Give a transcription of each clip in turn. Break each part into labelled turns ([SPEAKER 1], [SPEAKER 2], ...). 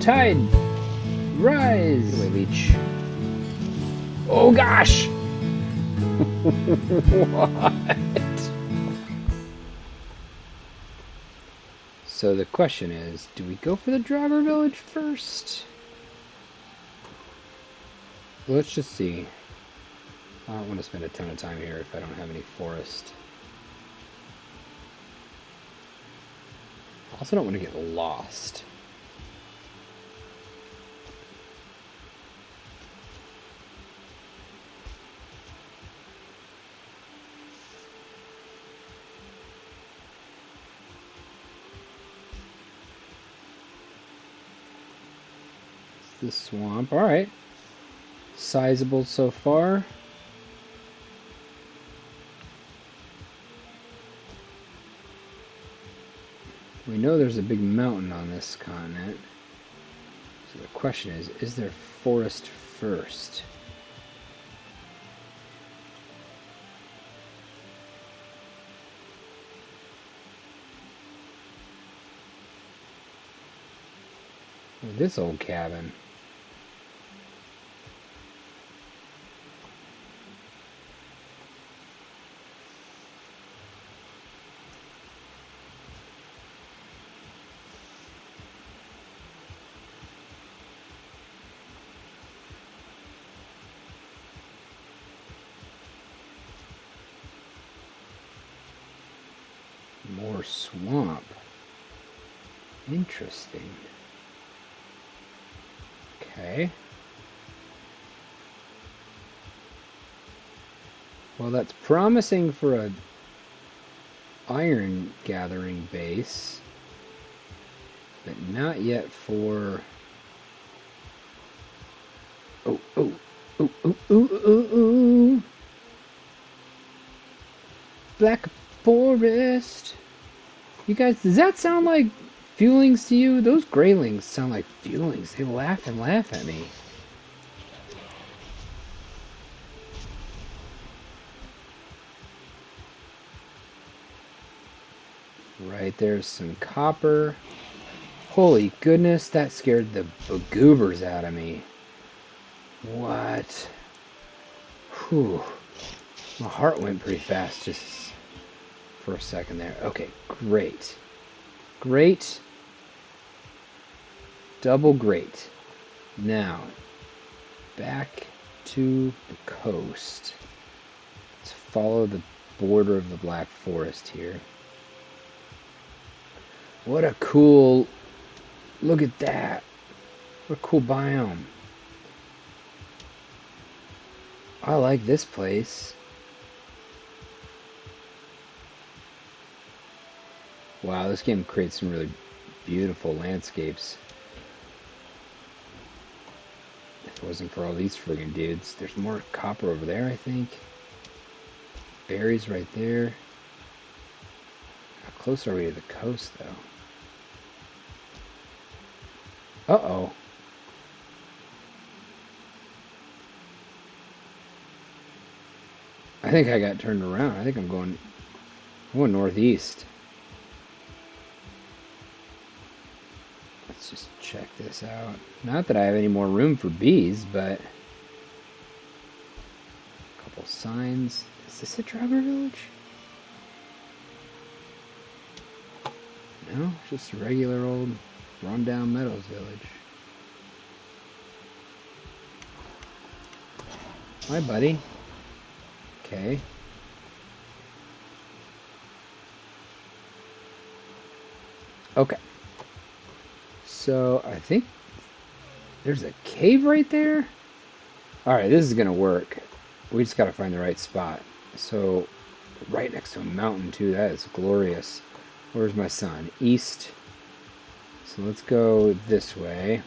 [SPEAKER 1] Tide! Rise! Get away, leech. Oh gosh! What? So the question is, do we go for the Draugr village first? Let's just see. I don't want to spend a ton of time here if I don't have any forest. I also don't want to get lost. This swamp, alright. Sizable so far. We know there's a big mountain on this continent. So the question is there forest first? Oh, this old cabin. More swamp. Interesting. Okay. Well, that's promising for a iron gathering base, but not yet for... Oh, oh, oh, oh, oh, oh, oh. Black forest. You guys, does that sound like feelings to you? Those graylings sound like feelings. They laugh and laugh at me. Right, there's some copper. Holy goodness, that scared the goobers out of me. What? Whew. My heart went pretty fast just for a second there. Okay, great. Great. Double great. Now, back to the coast. Let's follow the border of the Black Forest here. What a cool... Look at that. What a cool biome. I like this place. Wow, this game creates some really beautiful landscapes. If it wasn't for all these friggin' dudes. There's more copper over there, I think. Berries right there. How close are we to the coast, though? Uh-oh. I think I got turned around. I think I'm going northeast. Let's just check this out. Not that I have any more room for bees, but... A couple signs. Is this a Draugr village? No, just a regular old rundown Meadows village. Hi, buddy. Okay. Okay. So, I think there's a cave right there. Alright, this is gonna work. We just gotta find the right spot. So, right next to a mountain, too. That is glorious. Where's my sun? East. So let's go this way.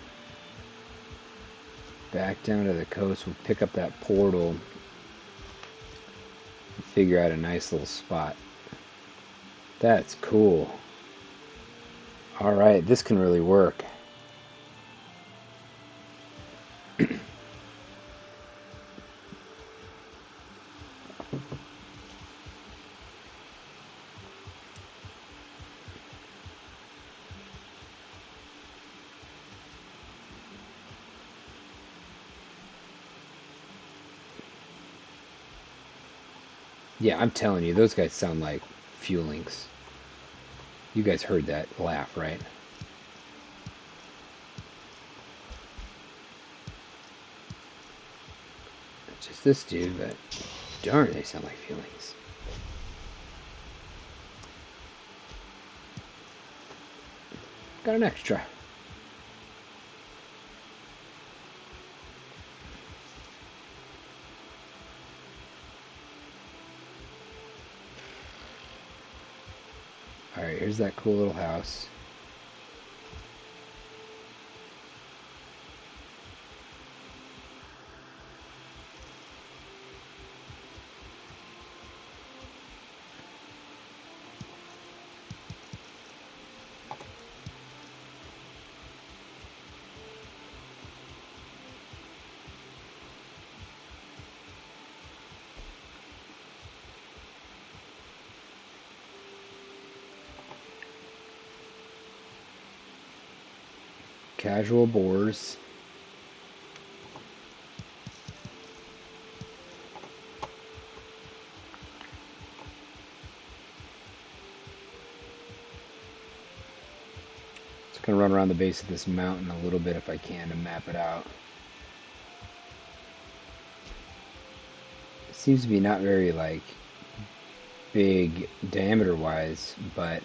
[SPEAKER 1] Back down to the coast. We'll pick up that portal. And figure out a nice little spot. That's cool. Alright, this can really work. Yeah, I'm telling you, those guys sound like fuelings. You guys heard that laugh, right? Not just this dude, but darn, they sound like fuelings. Got an extra. Alright, here's that cool little house. Casual boars. Just gonna run around the base of this mountain a little bit if I can to map it out. It seems to be not very like big diameter wise, but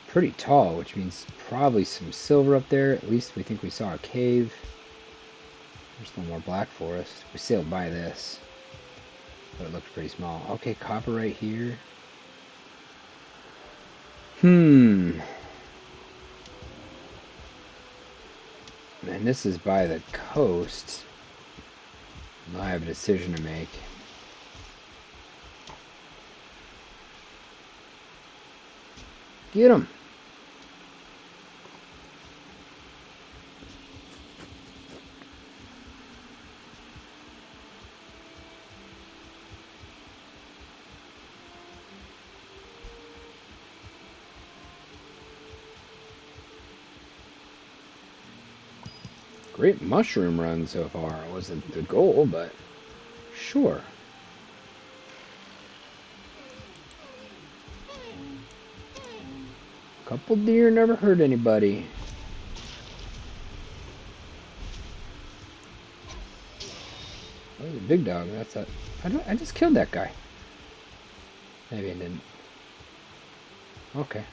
[SPEAKER 1] pretty tall, which means probably some silver up there. At least we think we saw a cave. There's no more black forest. We sailed by this, but it looks pretty small. Okay, copper right here. And this is by the coast. I have a decision to make. Get him! Great mushroom run so far. It wasn't the goal, but sure. Couple deer never hurt anybody. Oh, the big dog. That's a. I just killed that guy. Maybe I didn't. Okay.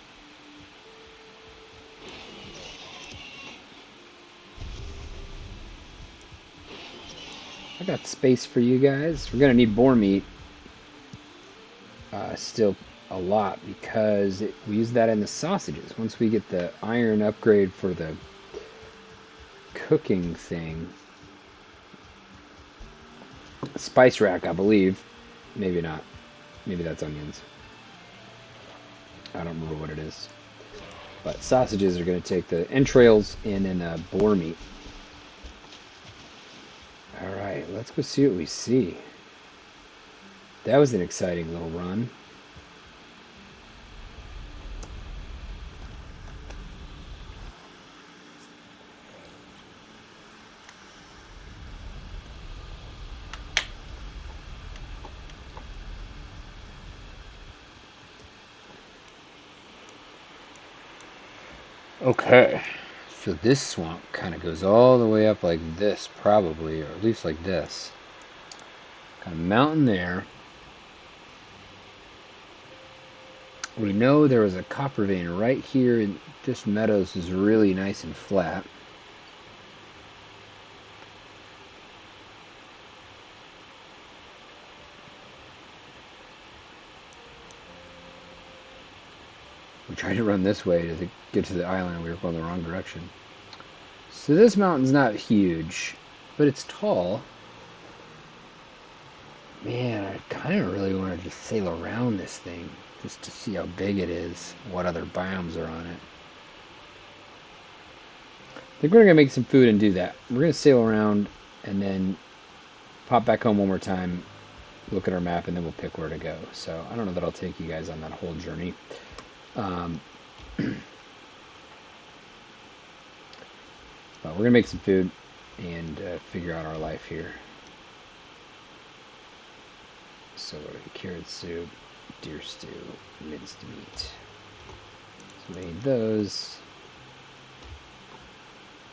[SPEAKER 1] I got space for you guys. We're gonna need boar meat still a lot because we use that in the sausages. Once we get the iron upgrade for the cooking thing, spice rack, I believe. Maybe not. Maybe that's onions. I don't remember what it is. But sausages are going to take the entrails in boar meat. Alright, let's go see what we see. That was an exciting little run. Okay, so this swamp kind of goes all the way up like this, probably, or at least like this. Got a mountain there. We know there was a copper vein right here, and this meadows is really nice and flat. We tried to run this way to get to the island. We were going the wrong direction. So this mountain's not huge, but it's tall. Man, I kind of really wanted to sail around this thing just to see how big it is, what other biomes are on it. I think we're going to make some food and do that. We're going to sail around and then pop back home one more time, look at our map, and then we'll pick where to go. So I don't know that I'll take you guys on that whole journey. But we're going to make some food and figure out our life here. So carrot soup, deer stew, minced meat. So we need those.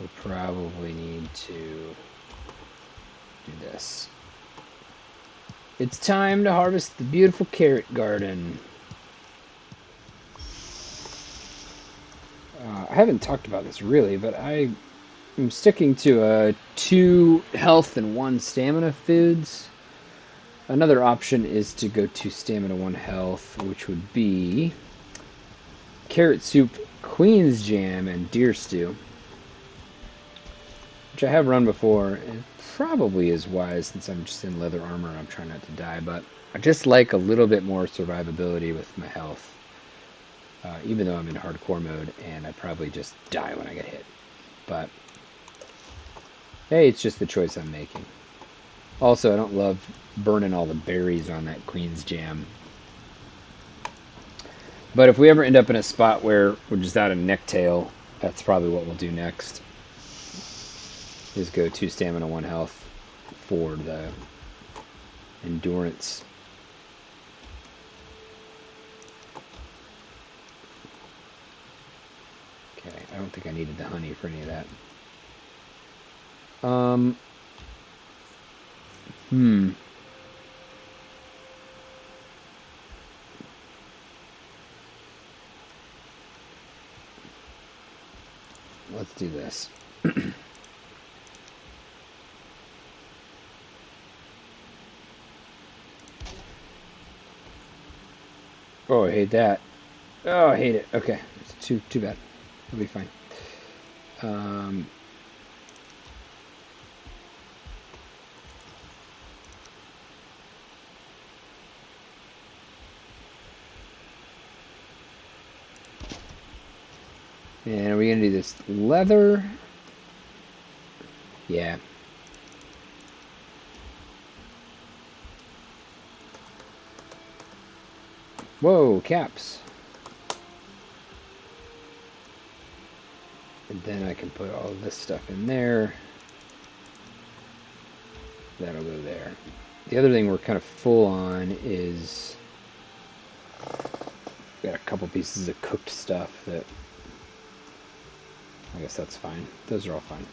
[SPEAKER 1] We probably need to do this. It's time to harvest the beautiful carrot garden. I haven't talked about this really, but I'm sticking to 2 health and 1 stamina foods. Another option is to go to stamina 1 health, which would be carrot soup, queen's jam, and deer stew, which I have run before. It probably is wise since I'm just in leather armor and I'm trying not to die, but I just like a little bit more survivability with my health. Even though I'm in hardcore mode and I probably just die when I get hit. But hey, it's just the choice I'm making. Also, I don't love burning all the berries on that queen's jam. But if we ever end up in a spot where we're just out of necktail, that's probably what we'll do next. Is go 2 stamina, 1 health for the endurance. Okay, I don't think I needed the honey for any of that. Let's do this. Oh, I hate that. Oh, I hate it. Okay, it's too bad. It'll be fine. And are we gonna do this leather? Yeah. Whoa, caps. And then I can put all this stuff in there. That'll go there. The other thing we're kind of full on is got a couple pieces of cooked stuff that I guess that's fine. Those are all fine.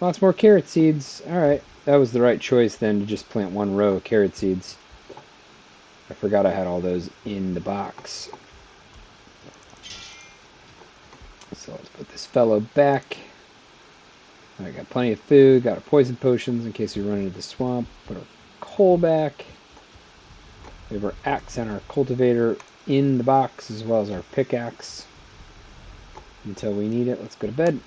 [SPEAKER 1] Lots more carrot seeds. Alright, that was the right choice then to just plant 1 row of carrot seeds. I forgot I had all those in the box. So let's put this fellow back. I got plenty of food, got our poison potions in case we run into the swamp. Put our coal back. We have our axe and our cultivator in the box as well as our pickaxe. Until we need it, let's go to bed.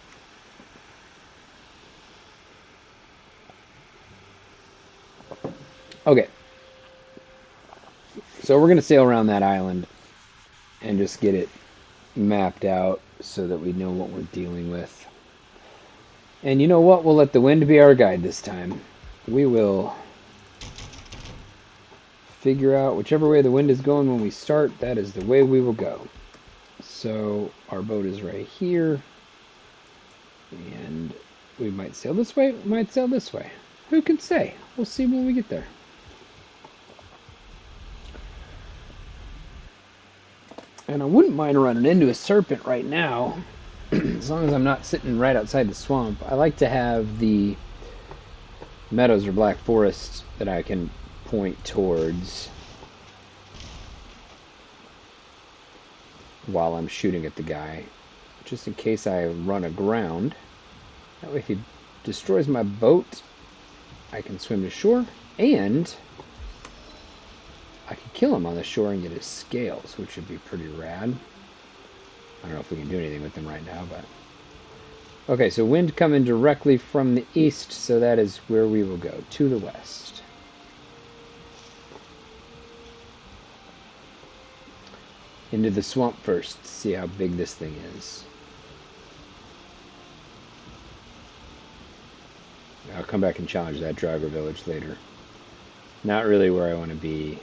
[SPEAKER 1] Okay. So we're going to sail around that island and just get it mapped out so that we know what we're dealing with. And you know what? We'll let the wind be our guide this time. We will figure out whichever way the wind is going when we start, that is the way we will go. So our boat is right here. And we might sail this way, we might sail this way. Who can say? We'll see when we get there. And I wouldn't mind running into a serpent right now, as long as I'm not sitting right outside the swamp. I like to have the meadows or black forest that I can point towards while I'm shooting at the guy, just in case I run aground. That way if he destroys my boat, I can swim to shore, and I can kill him on the shore and get his scales, which would be pretty rad. I don't know if we can do anything with them right now, but... Okay, so wind coming directly from the east, so that is where we will go, to the west. Into the swamp first, to see how big this thing is. I'll come back and challenge that driver village later. Not really where I want to be,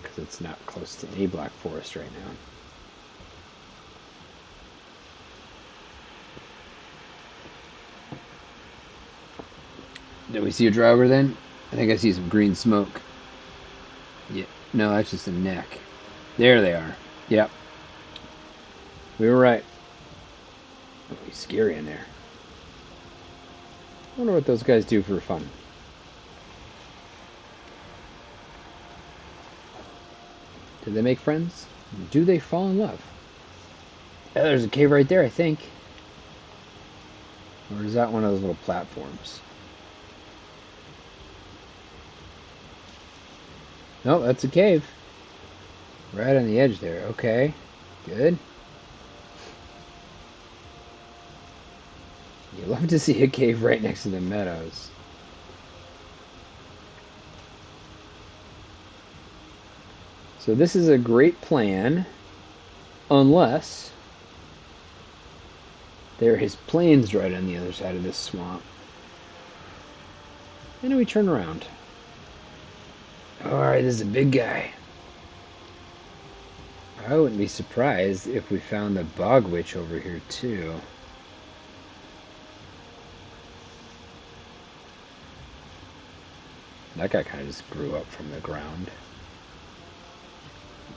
[SPEAKER 1] because it's not close to any black forest right now. Did we see a driver then? I think I see some green smoke. Yeah. No, that's just a neck. There they are. Yep. We were right. Oh, he's scary in there. I wonder what those guys do for fun. Do they make friends? Do they fall in love? Oh, there's a cave right there, I think. Or is that one of those little platforms? No, that's a cave. Right on the edge there. Okay. Good. You love to see a cave right next to the meadows. So this is a great plan, unless there is plains right on the other side of this swamp. And then we turn around. Alright, this is a big guy. I wouldn't be surprised if we found the bog witch over here too. That guy kind of just grew up from the ground.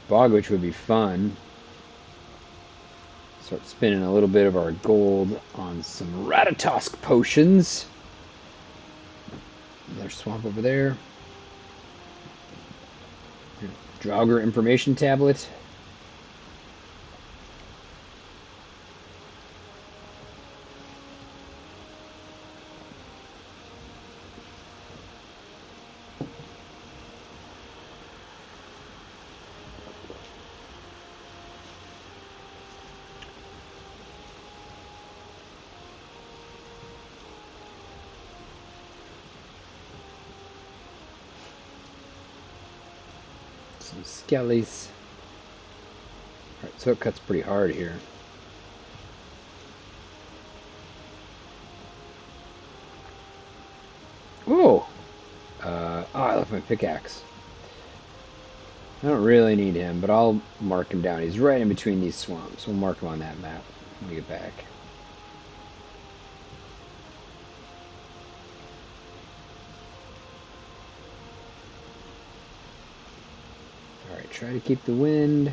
[SPEAKER 1] Bog witch would be fun. Start spending a little bit of our gold on some Ratatosk potions. Another swamp over there. Draugr information tablet. Some skellies. Alright, so it cuts pretty hard here. Whoa! I left my pickaxe. I don't really need him, but I'll mark him down. He's right in between these swamps. We'll mark him on that map when we get back. Alright, try to keep the wind.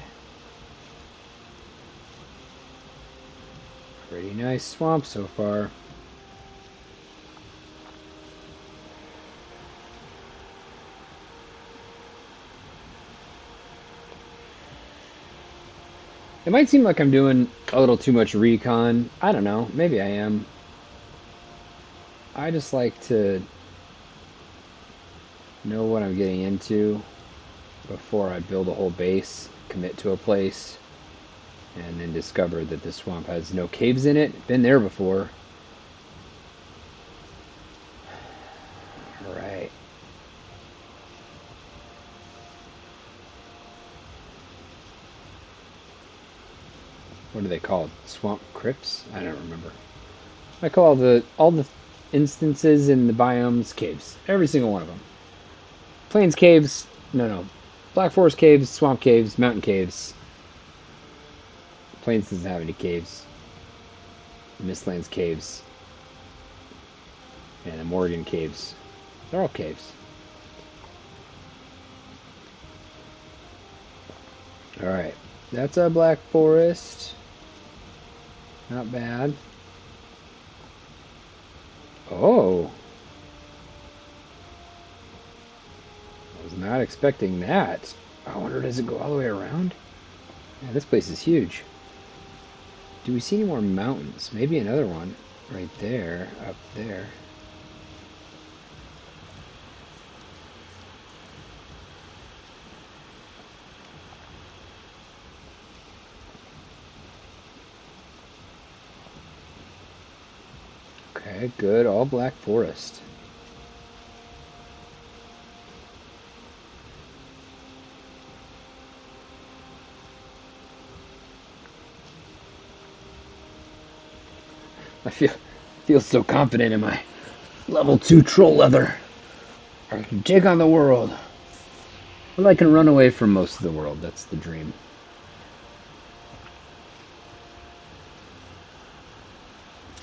[SPEAKER 1] Pretty nice swamp so far. It might seem like I'm doing a little too much recon. I don't know. Maybe I am. I just like to know what I'm getting into before I build a whole base, commit to a place, and then discover that this swamp has no caves in it. Been there before. Alright. What are they called? Swamp crypts? I don't remember. I call all the instances in the biomes caves. Every single one of them. Plains caves. No. Black Forest caves, swamp caves, mountain caves. Plains doesn't have any caves. Mistlands caves. And the Morgan caves. They're all caves. Alright. That's a Black Forest. Not bad. Oh. I was not expecting that. I wonder, does it go all the way around? Yeah, this place is huge. Do we see any more mountains? Maybe another one right there, up there. Okay, good. All Black Forest. I feel so confident in my level 2 troll leather. I can take on the world. Well, I can run away from most of the world. That's the dream.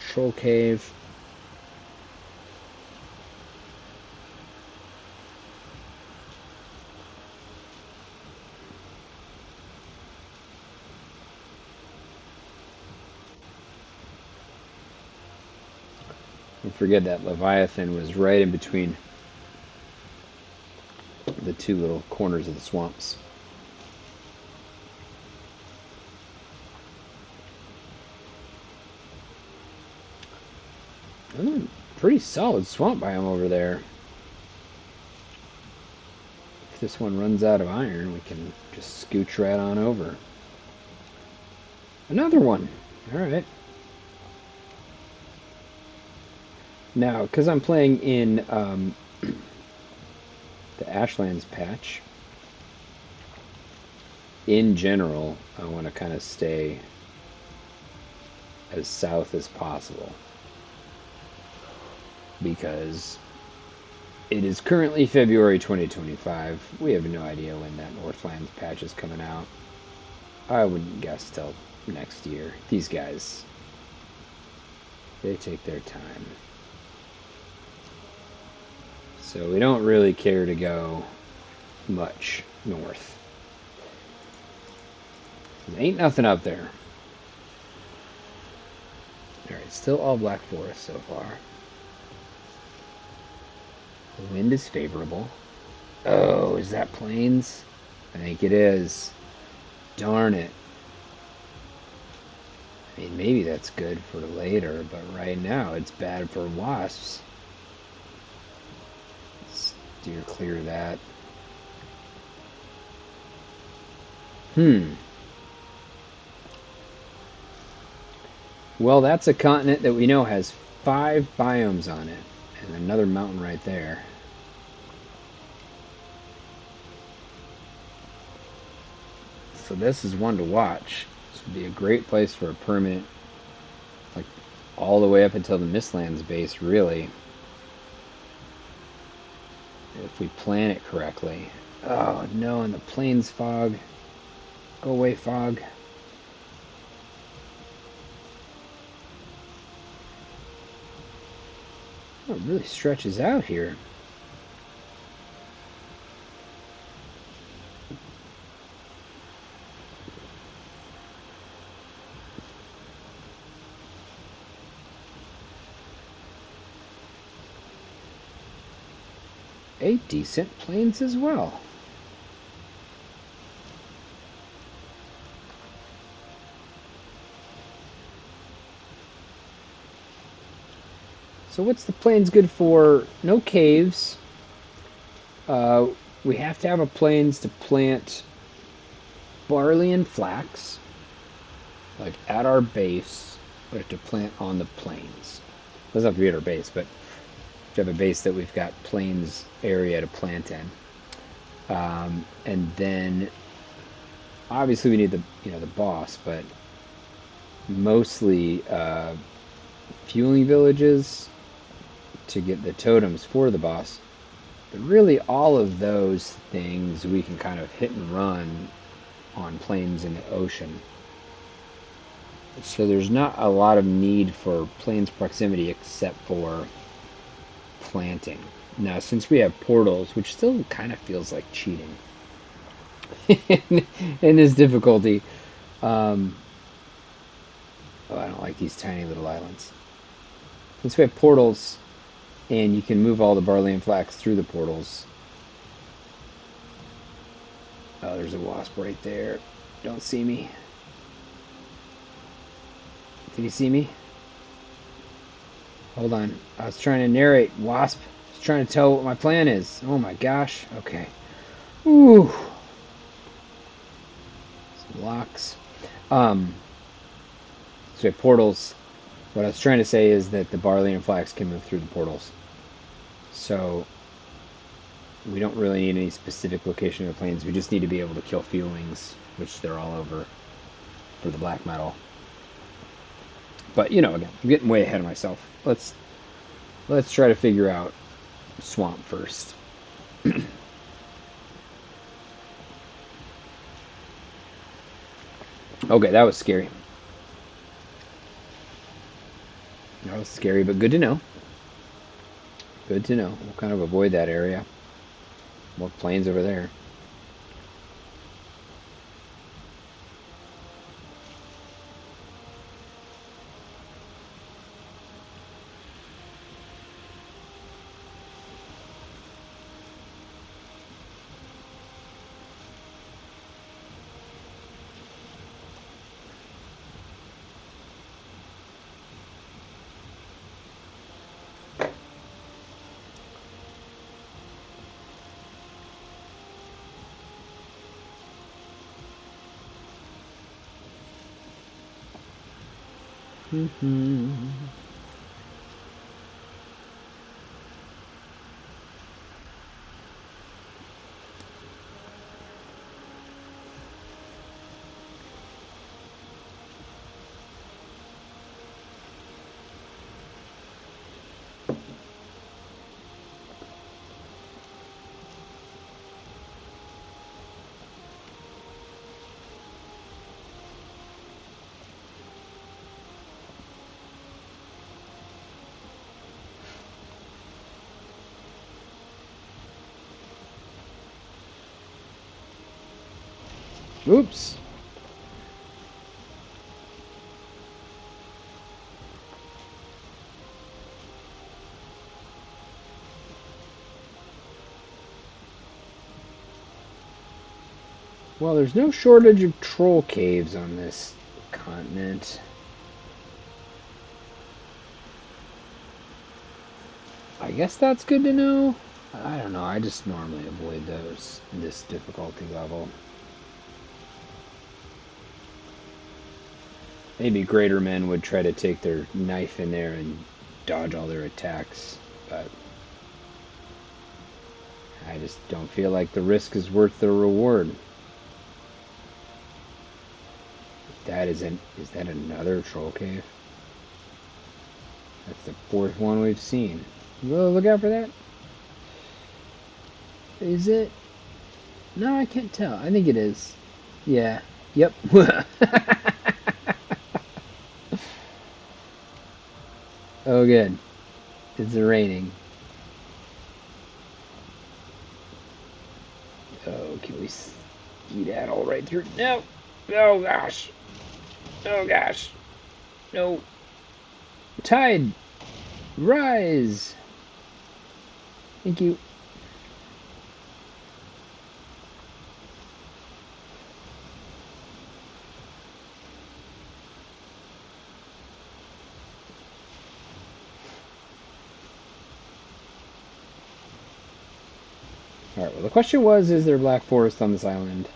[SPEAKER 1] Troll cave. Don't forget that Leviathan was right in between the two little corners of the swamps. Pretty solid swamp biome over there. If this one runs out of iron, we can just scooch right on over. Another one. All right. Now, because I'm playing in the Ashlands patch, in general, I want to kind of stay as south as possible. Because it is currently February 2025. We have no idea when that Northlands patch is coming out. I wouldn't guess till next year. These guys, they take their time. So we don't really care to go much north. There ain't nothing up there. Alright, still all black forest so far. The wind is favorable. Oh, is that plains? I think it is. Darn it. I mean, maybe that's good for later, but right now it's bad for wasps. Let's steer clear of that. Well, that's a continent that we know has 5 biomes on it. And another mountain right there. So this is one to watch. This would be a great place for a permanent, like all the way up until the Mistlands base, really. If we plan it correctly. Oh no, and the plains fog. Go away, fog. Oh, it really stretches out here. A decent plains as well. So what's the plains good for? No caves. We have to have a plains to plant barley and flax, like at our base, but to plant on the plains. Doesn't have to be at our base, but to have a base that we've got plains area to plant in. And then obviously we need the boss, but mostly fueling villages to get the totems for the boss. But really all of those things we can kind of hit and run on plains in the ocean. So there's not a lot of need for plains proximity except for planting. Now, since we have portals, which still kind of feels like cheating in this difficulty. Oh, I don't like these tiny little islands. Since we have portals, and you can move all the barley and flax through the portals. Oh, there's a wasp right there. Don't see me. Did he see me? Hold on. I was trying to narrate. Wasp. I was trying to tell what my plan is. Oh my gosh. Okay. Ooh. Some locks. So we have portals. What I was trying to say is that the barley and flax can move through the portals. So we don't really need any specific location of the plains. We just need to be able to kill feelings, which they're all over for the black metal. But again, I'm getting way ahead of myself. Let's try to figure out swamp first. Okay, that was scary. That was scary, but good to know. Good to know. We'll kind of avoid that area. More plains over there. Oops. Well, there's no shortage of troll caves on this continent. I guess that's good to know. I don't know, I just normally avoid those this difficulty level. Maybe greater men would try to take their knife in there and dodge all their attacks, but I just don't feel like the risk is worth the reward. Is that another troll cave? That's the fourth one we've seen. Well, look out for that. Is it? No, I can't tell. I think it is. Yeah. Yep. Oh, good. It's raining. Oh, can we skedaddle right through? No. Oh, gosh. Oh, gosh. No. Tide. Rise. Thank you. Alright, well, the question was, is there black forest on this island?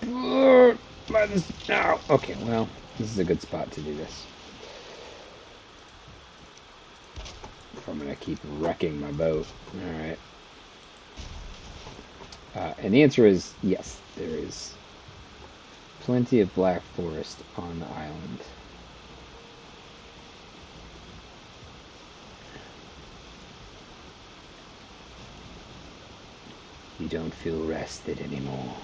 [SPEAKER 1] No. Okay, well, this is a good spot to do this. If I'm going to keep wrecking my boat. Alright. And the answer is yes, there is plenty of black forest on the island. You don't feel rested anymore.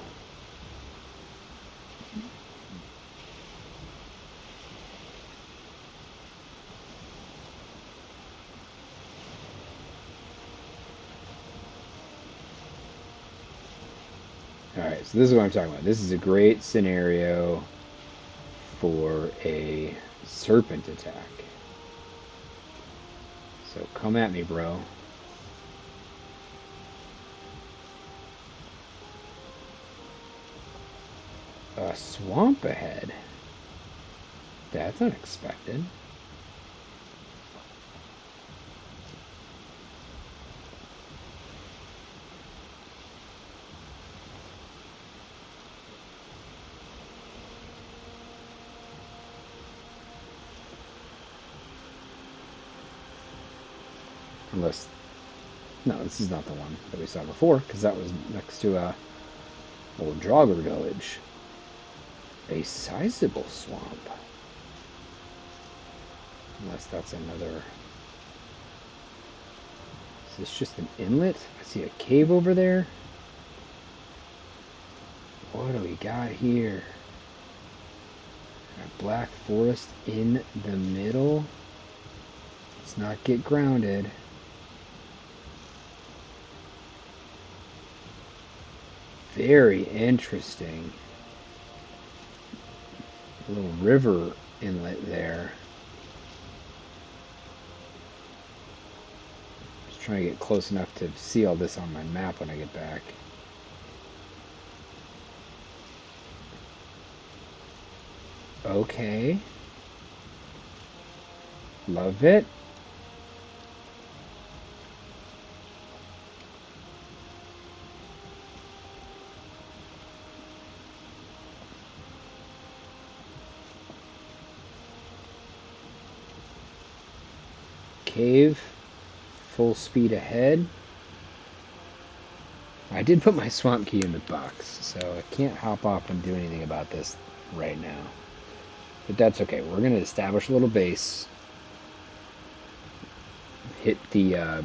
[SPEAKER 1] Alright, so this is what I'm talking about. This is a great scenario for a serpent attack. So come at me, bro. A swamp ahead? That's unexpected. Unless... No, this is not the one that we saw before, because that was next to a old Draugr village. A sizable swamp. Unless that's another... Is this just an inlet? I see a cave over there. What do we got here? A black forest in the middle. Let's not get grounded. Very interesting. A little river inlet there. Just trying to get close enough to see all this on my map when I get back. Okay. Love it. cave. Full speed ahead. I did put my swamp key in the box, so I can't hop off and do anything about this right now. But that's okay. We're going to establish a little base. Hit the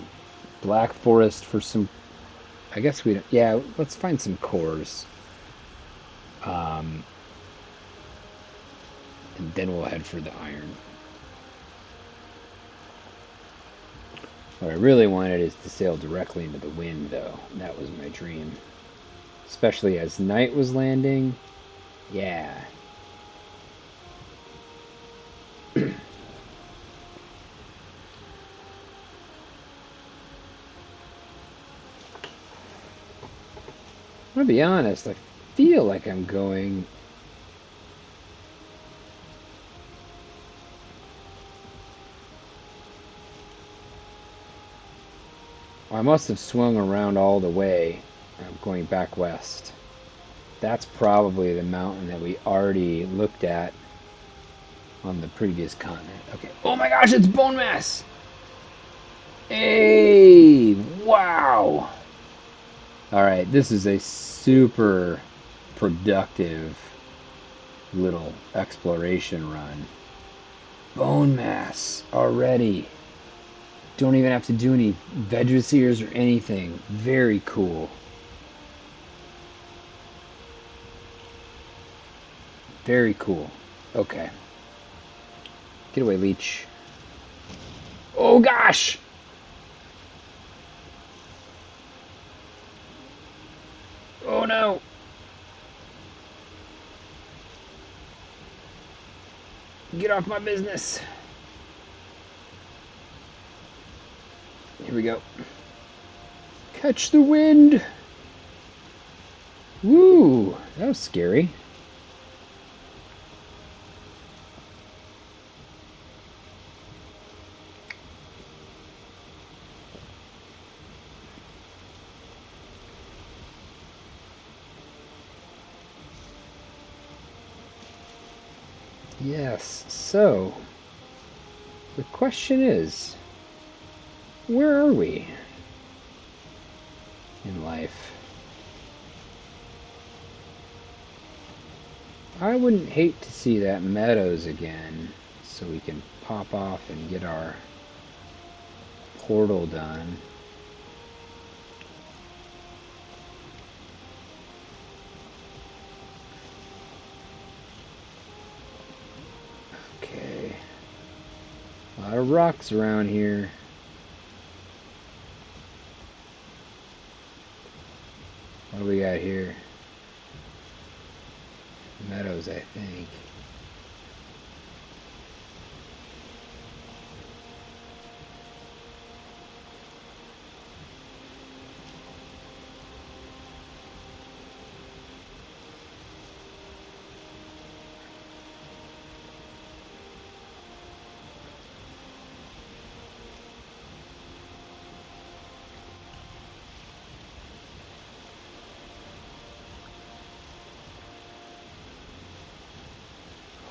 [SPEAKER 1] Black Forest for some... I guess we don't... Yeah, let's find some cores. And then we'll head for the iron. What I really wanted is to sail directly into the wind, though. That was my dream. Especially as night was landing. Yeah. I'm gonna be honest, I feel like I'm going... I must have swung around all the way. I'm going back west. That's probably the mountain that we already looked at on the previous continent. Okay. Oh my gosh, it's bone mass! Hey! Wow! Alright, this is a super productive little exploration run. Bone mass already. Don't even have to do any veg sears or anything. Very cool. Very cool. Okay. Get away, leech. Oh gosh! Oh no! Get off my business. Here we go. Catch the wind! Woo! That was scary. Yes, so the question is, where are we in life? I wouldn't hate to see that meadows again, so we can pop off and get our portal done. Okay. A lot of rocks around here. What do we got here? Meadows, I think.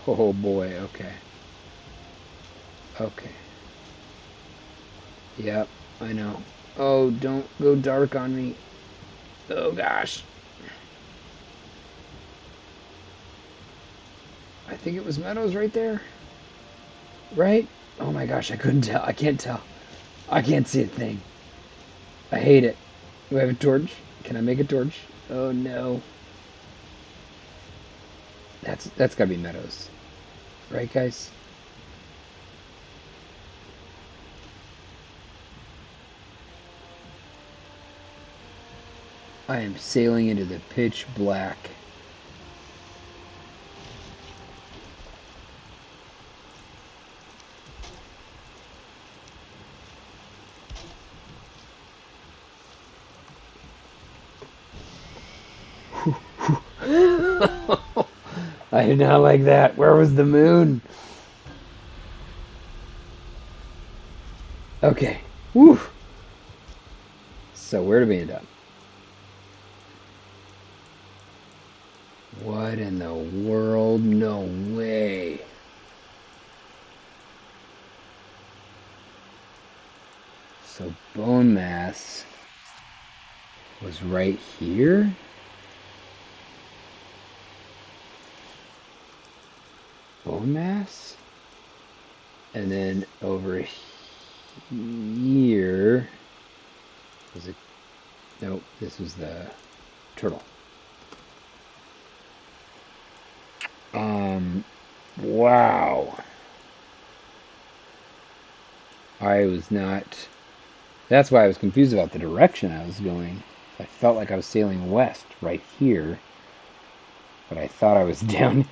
[SPEAKER 1] Oh boy, okay. Okay. Yep, I know. Oh, don't go dark on me. Oh gosh. I think it was meadows right there. Right? Oh my gosh, I couldn't tell. I can't tell. I can't see a thing. I hate it. Do I have a torch? Can I make a torch? Oh no. That's gotta be meadows. Right, guys? I am sailing into the pitch black. I did not like that. Where was the moon? Okay. Woo. So where did we end up? What in the world? No way. So bone mass was right here? Bone mass? And then over here was it? Nope, this was the turtle. Wow. I was not. That's why I was confused about the direction I was going. I felt like I was sailing west right here, but I thought I was down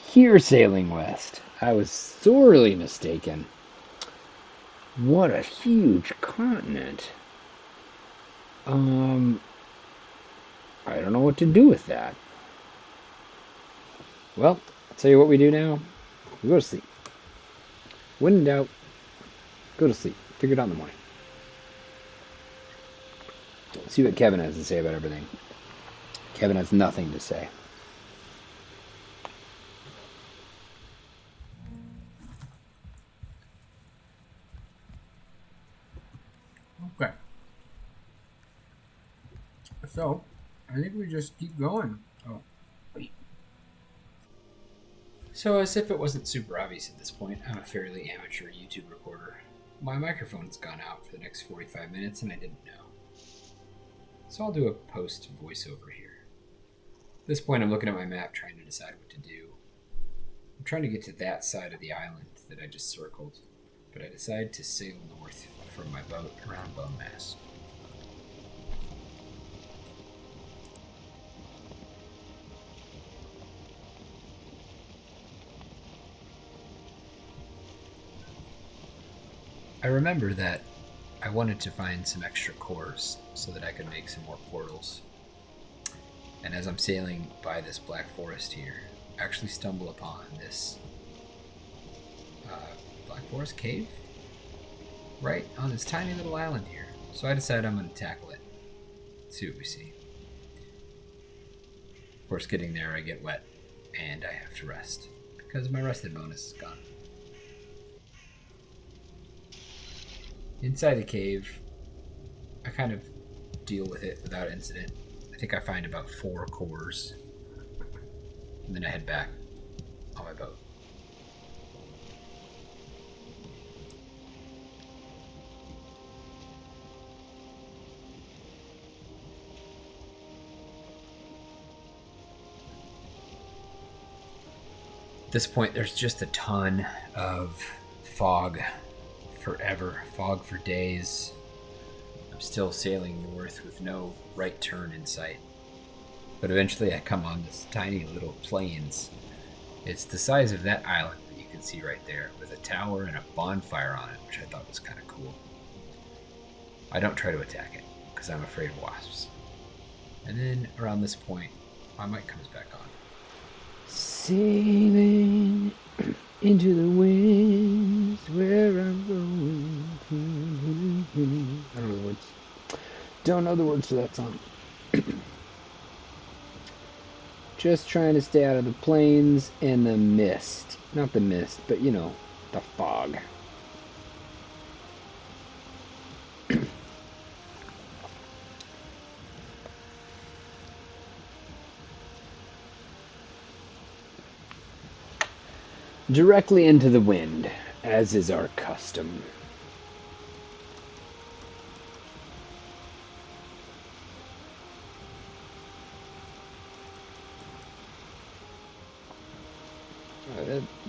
[SPEAKER 1] here sailing west. I was sorely mistaken. What a huge continent. I don't know what to do with that. Well, I'll tell you what we do now. We go to sleep. When in doubt, go to sleep. Figure it out in the morning. See what Kevin has to say about everything. Kevin has nothing to say.
[SPEAKER 2] Okay. So, I think we just keep going. Oh, wait. So, as if it wasn't super obvious at this point, I'm a fairly amateur YouTube recorder. My microphone's gone out for the next 45 minutes and I didn't know. So, I'll do a post voiceover here. At this point, I'm looking at my map trying to decide what to do. I'm trying to get to that side of the island that I just circled, but I decide to sail north from my boat around Bone Mass. I remember that I wanted to find some extra cores so that I could make some more portals. And as I'm sailing by this black forest here, I actually stumble upon this black forest cave right on this tiny little island here. So I decided I'm going to tackle it. See what we see. Of course, getting there, I get wet and I have to rest because my rested bonus is gone. Inside the cave, I kind of deal with it without incident. I think I find about 4 cores, and then I head back on my boat. At this point, there's just a ton of fog forever, fog for days. I'm still sailing north with no right turn in sight. But eventually I come on this tiny little plains. It's the size of that island that you can see right there, with a tower and a bonfire on it, which I thought was kind of cool. I don't try to attack it, because I'm afraid of wasps. And then around this point, my mic comes back on.
[SPEAKER 1] Sailing into the winds where I'm going. I don't know the words. Don't know the words to that song. Just trying to stay out of the plains and the mist. Not the mist, but you know, the fog. Directly into the wind, as is our custom.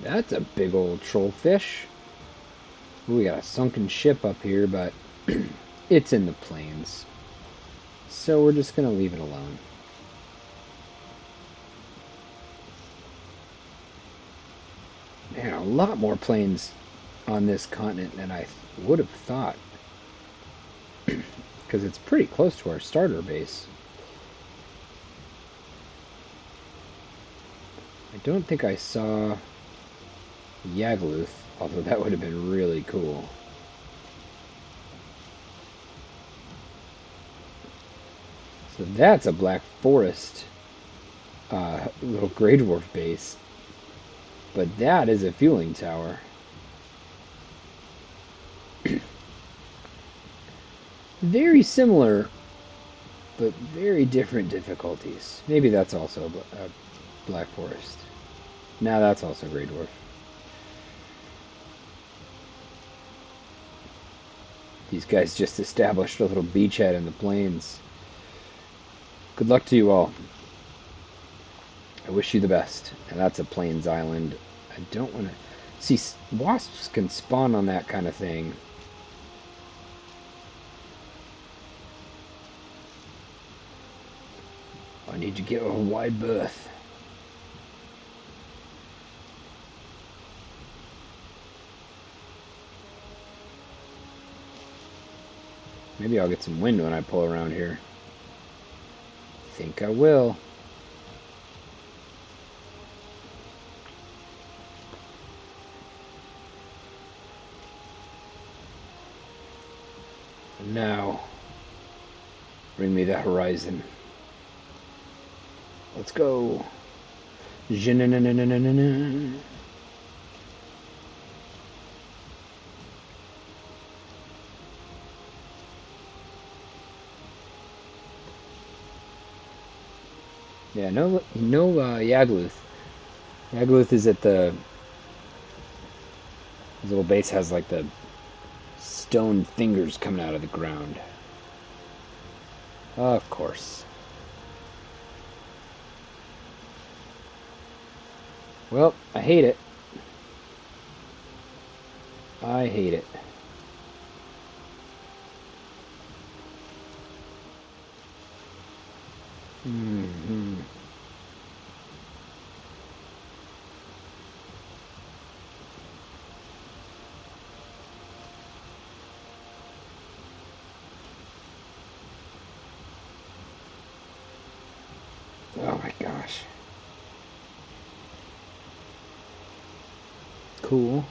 [SPEAKER 1] That's a big old trollfish. We got a sunken ship up here, but it's in the plains. So we're just going to leave it alone. Man, a lot more plains on this continent than I would have thought. Because it's pretty close to our starter base. I don't think I saw Yagluth, although that would have been really cool. So that's a Black Forest little Grey Dwarf base. But that is a fueling tower. very similar, but very different difficulties. Maybe that's also a Black Forest. Now that's also Grey Dwarf. These guys just established a little beachhead in the plains. Good luck to you all. I wish you the best. And that's a plains island. I don't want to... See, wasps can spawn on that kind of thing. I need to get a wide berth. Maybe I'll get some wind when I pull around here. Think I will. And now, bring me the horizon. Let's go. Ja-na-na-na-na-na-na. Yeah, no, Yagluth. Yagluth is at the... His little base has like the stone fingers coming out of the ground. Of course. Well, I hate it. I hate it. Mm-hmm. Oh my gosh. Cool.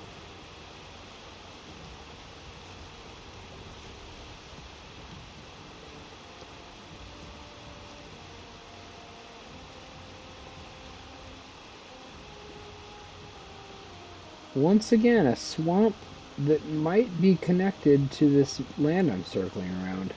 [SPEAKER 1] Once again, a swamp that might be connected to this land I'm circling around.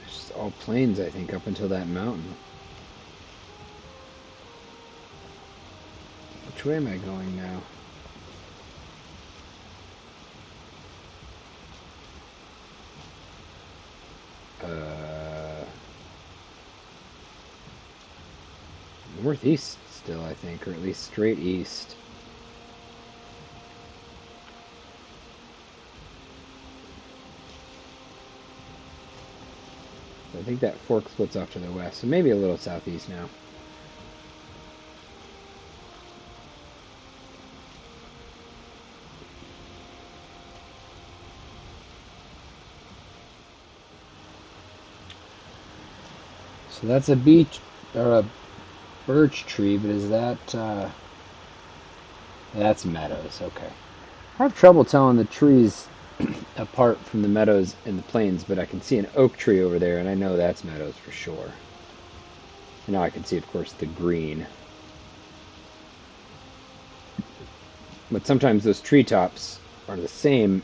[SPEAKER 1] It's just all plains, I think, up until that mountain. Which way am I going now? Northeast still, I think, or at least straight east. I think that fork splits off to the west, so maybe a little southeast now. So that's a beech, or a birch tree, but is that, that's meadows, okay. I have trouble telling the trees apart from the meadows and the plains, but I can see an oak tree over there, and I know that's meadows for sure. And now I can see, of course, the green. But sometimes those treetops are the same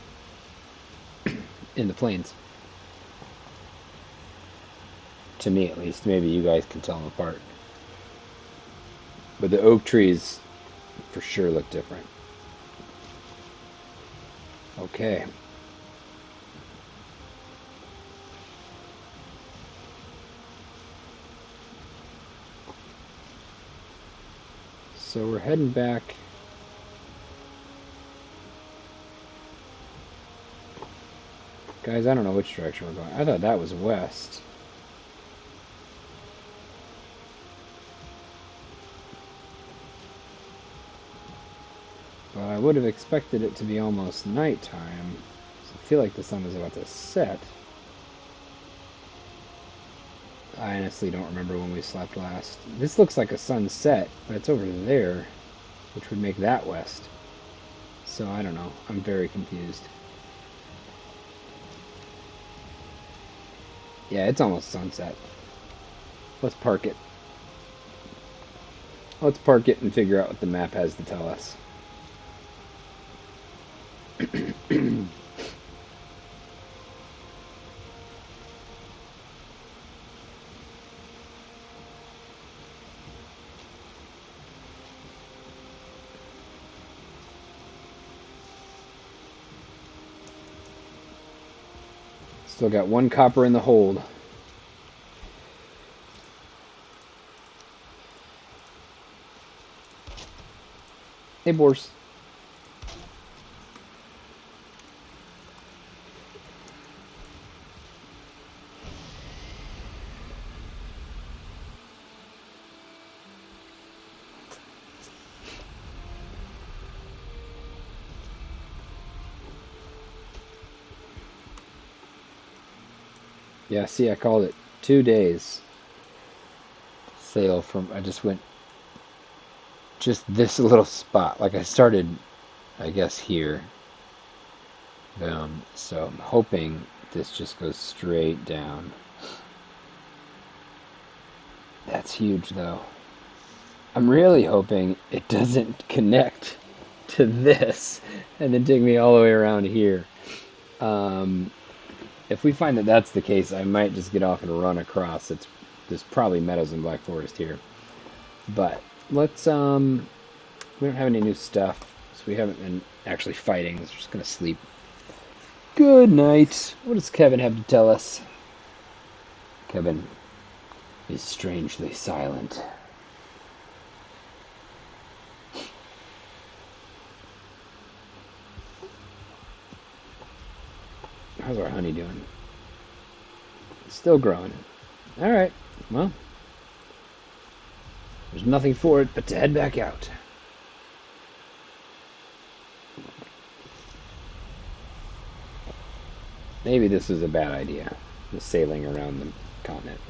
[SPEAKER 1] in the plains. To me, at least. Maybe you guys can tell them apart. But the oak trees for sure look different. Okay. So we're heading back. Guys, I don't know which direction we're going. I thought that was west. But I would have expected it to be almost nighttime. So I feel like the sun is about to set. I honestly don't remember when we slept last. This looks like a sunset, but it's over there, which would make that west. So I don't know. I'm very confused. Yeah, it's almost sunset. Let's park it. Let's park it and figure out what the map has to tell us. Still got one copper in the hold. Hey, Boars. Yeah, see, I called it 2 days. Sail from, I just went just this little spot. Like I started, I guess, here. Boom. So I'm hoping this just goes straight down. That's huge, though. I'm really hoping it doesn't connect to this and then take me all the way around here. If we find that that's the case, I might just get off and run across. There's probably meadows in Black Forest here. But let's, we don't have any new stuff, so we haven't been actually fighting. So we're just going to sleep. Good night. What does Kevin have to tell us? Kevin is strangely silent. How's our honey doing? Still growing. Alright, well, there's nothing for it but to head back out. Maybe this is a bad idea, the sailing around the continent.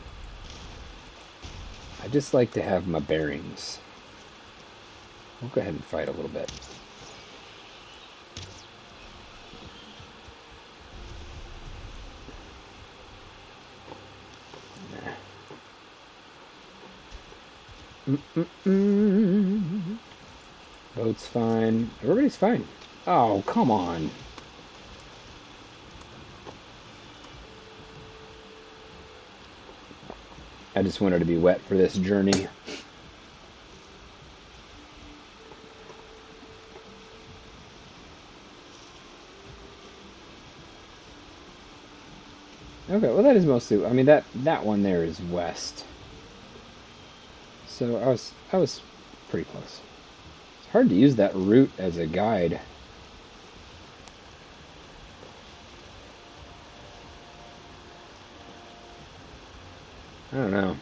[SPEAKER 1] I just like to have my bearings. We'll go ahead and fight a little bit. Boat's fine. Everybody's fine. Oh, come on. I just wanted to be wet for this journey. Okay, well that is mostly, I mean that one there is west. So I was pretty close. It's hard to use that route as a guide. I don't know.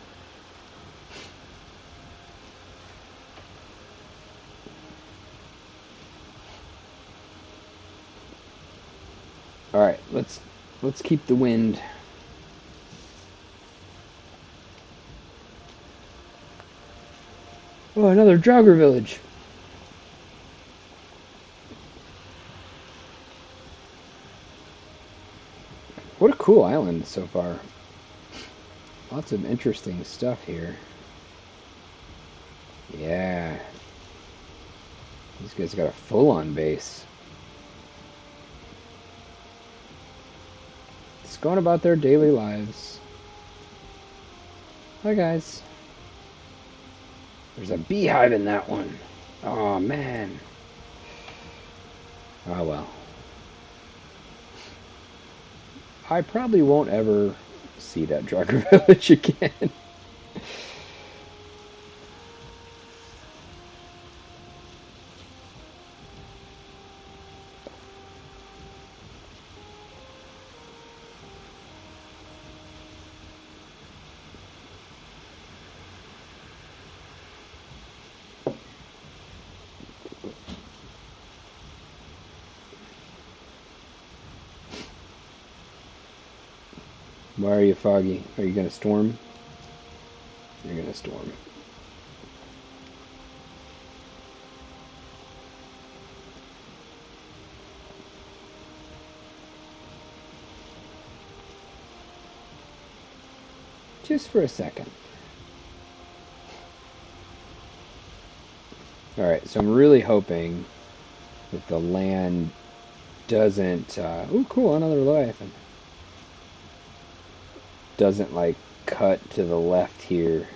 [SPEAKER 1] All right, let's keep the wind. Oh, another jogger village. What a cool island so far. Lots of interesting stuff here. Yeah. These guys got a full-on base. Just going about their daily lives. Hi, guys. There's a beehive in that one. Oh, man. Oh, well. I probably won't ever see that jogger village again. Why are you foggy? Are you gonna storm? You're gonna storm. Just for a second. Alright, so I'm really hoping that the land doesn't... oh, cool, another Leviathan. Doesn't, like, cut to the left here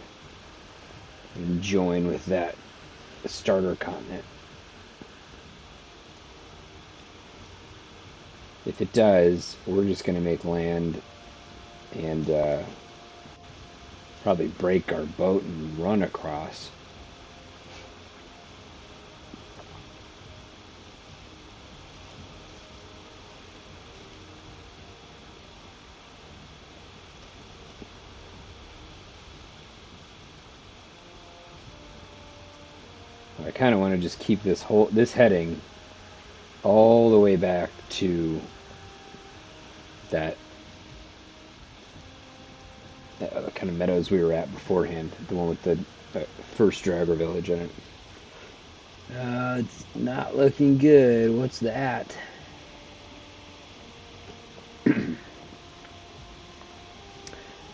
[SPEAKER 1] and join with that starter continent. If it does, we're just going to make land and probably break our boat and run across. I kind of want to just keep this heading all the way back to that kind of meadows we were at beforehand, the one with the first driver village in it. It's not looking good. What's that?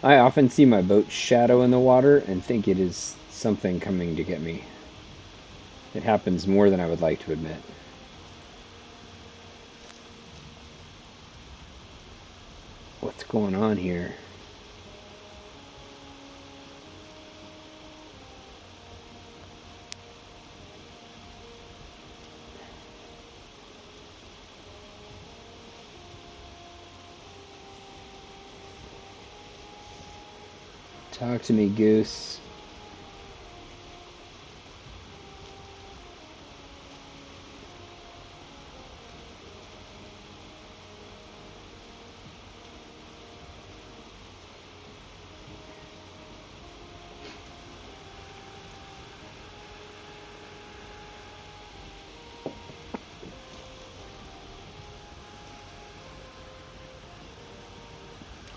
[SPEAKER 1] I often see my boat's shadow in the water and think it is something coming to get me. It happens more than I would like to admit. What's going on here? Talk to me, Goose.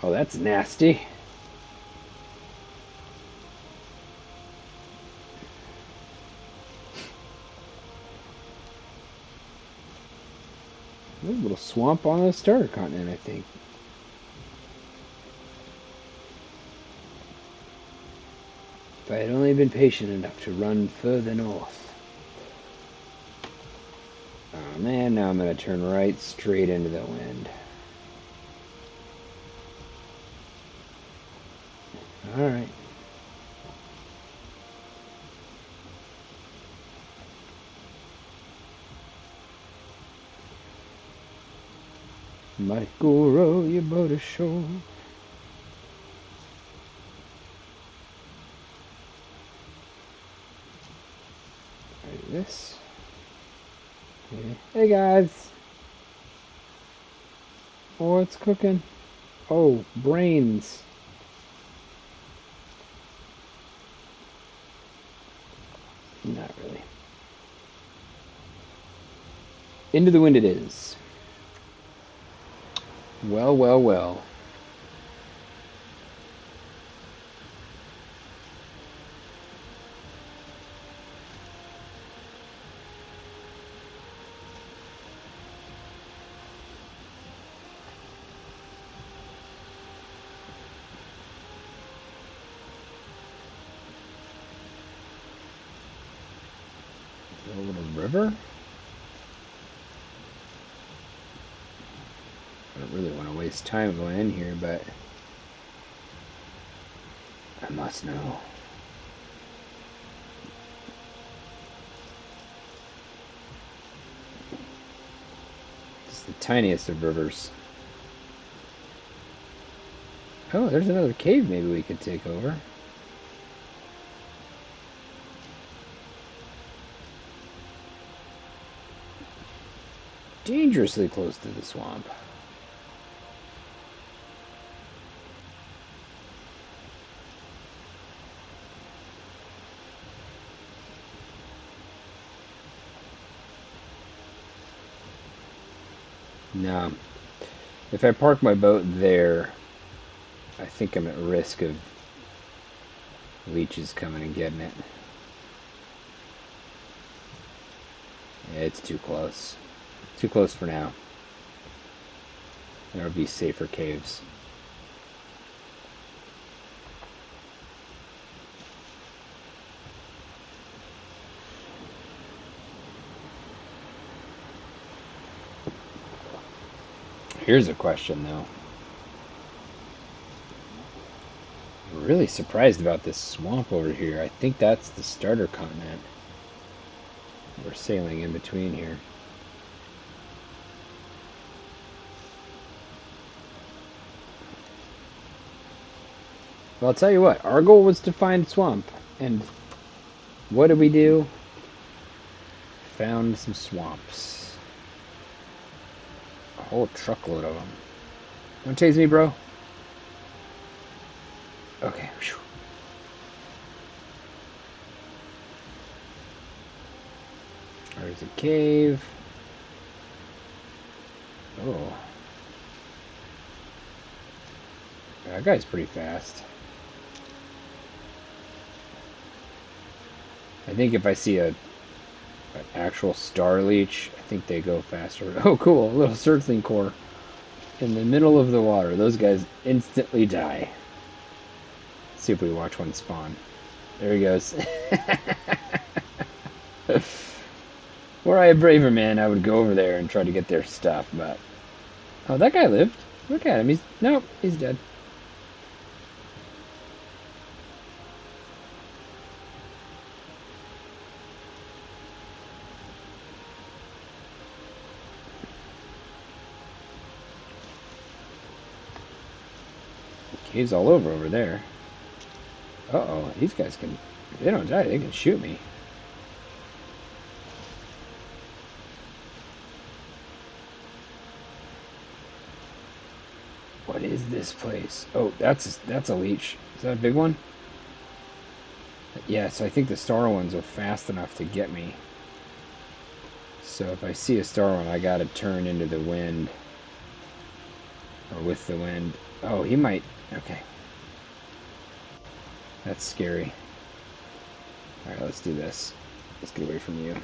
[SPEAKER 1] Oh, that's nasty. There's a little swamp on the starter continent, I think. If I had only been patient enough to run further north. Oh man, now I'm going to turn right straight into the wind. Alright. Might go row your boat ashore. Like this. Okay. Hey guys! What's cooking? Oh, brains. Not really. Into the wind it is. Well, well, well. A little river? I don't really want to waste time going in here, but I must know. It's the tiniest of rivers. Oh, there's another cave maybe we could take over. Dangerously close to the swamp. No. If I park my boat there, I think I'm at risk of leeches coming and getting it. Yeah, it's too close. Too close for now. There would be safer caves. Here's a question, though. I'm really surprised about this swamp over here. I think that's the starter continent. We're sailing in between here. Well, I'll tell you what. Our goal was to find swamp. And what did we do? Found some swamps. A whole truckload of them. Don't chase me, bro. Okay. Whew. There's a cave. Oh. That guy's pretty fast. I think if I see an actual star leech, I think they go faster. Oh, cool. A little circling core in the middle of the water. Those guys instantly die. Let's see if we watch one spawn. There he goes. Were I a braver man, I would go over there and try to get their stuff, but... Oh, that guy lived. Look at him. Nope, he's dead. Caves all over there. Uh-oh, these guys can... If they don't die, they can shoot me. What is this place? Oh, that's a leech. Is that a big one? Yeah, so I think the star ones are fast enough to get me. So if I see a star one, I gotta turn into the wind. Or with the wind. Oh, he might... Okay. That's scary. Alright, let's do this. Let's get away from you.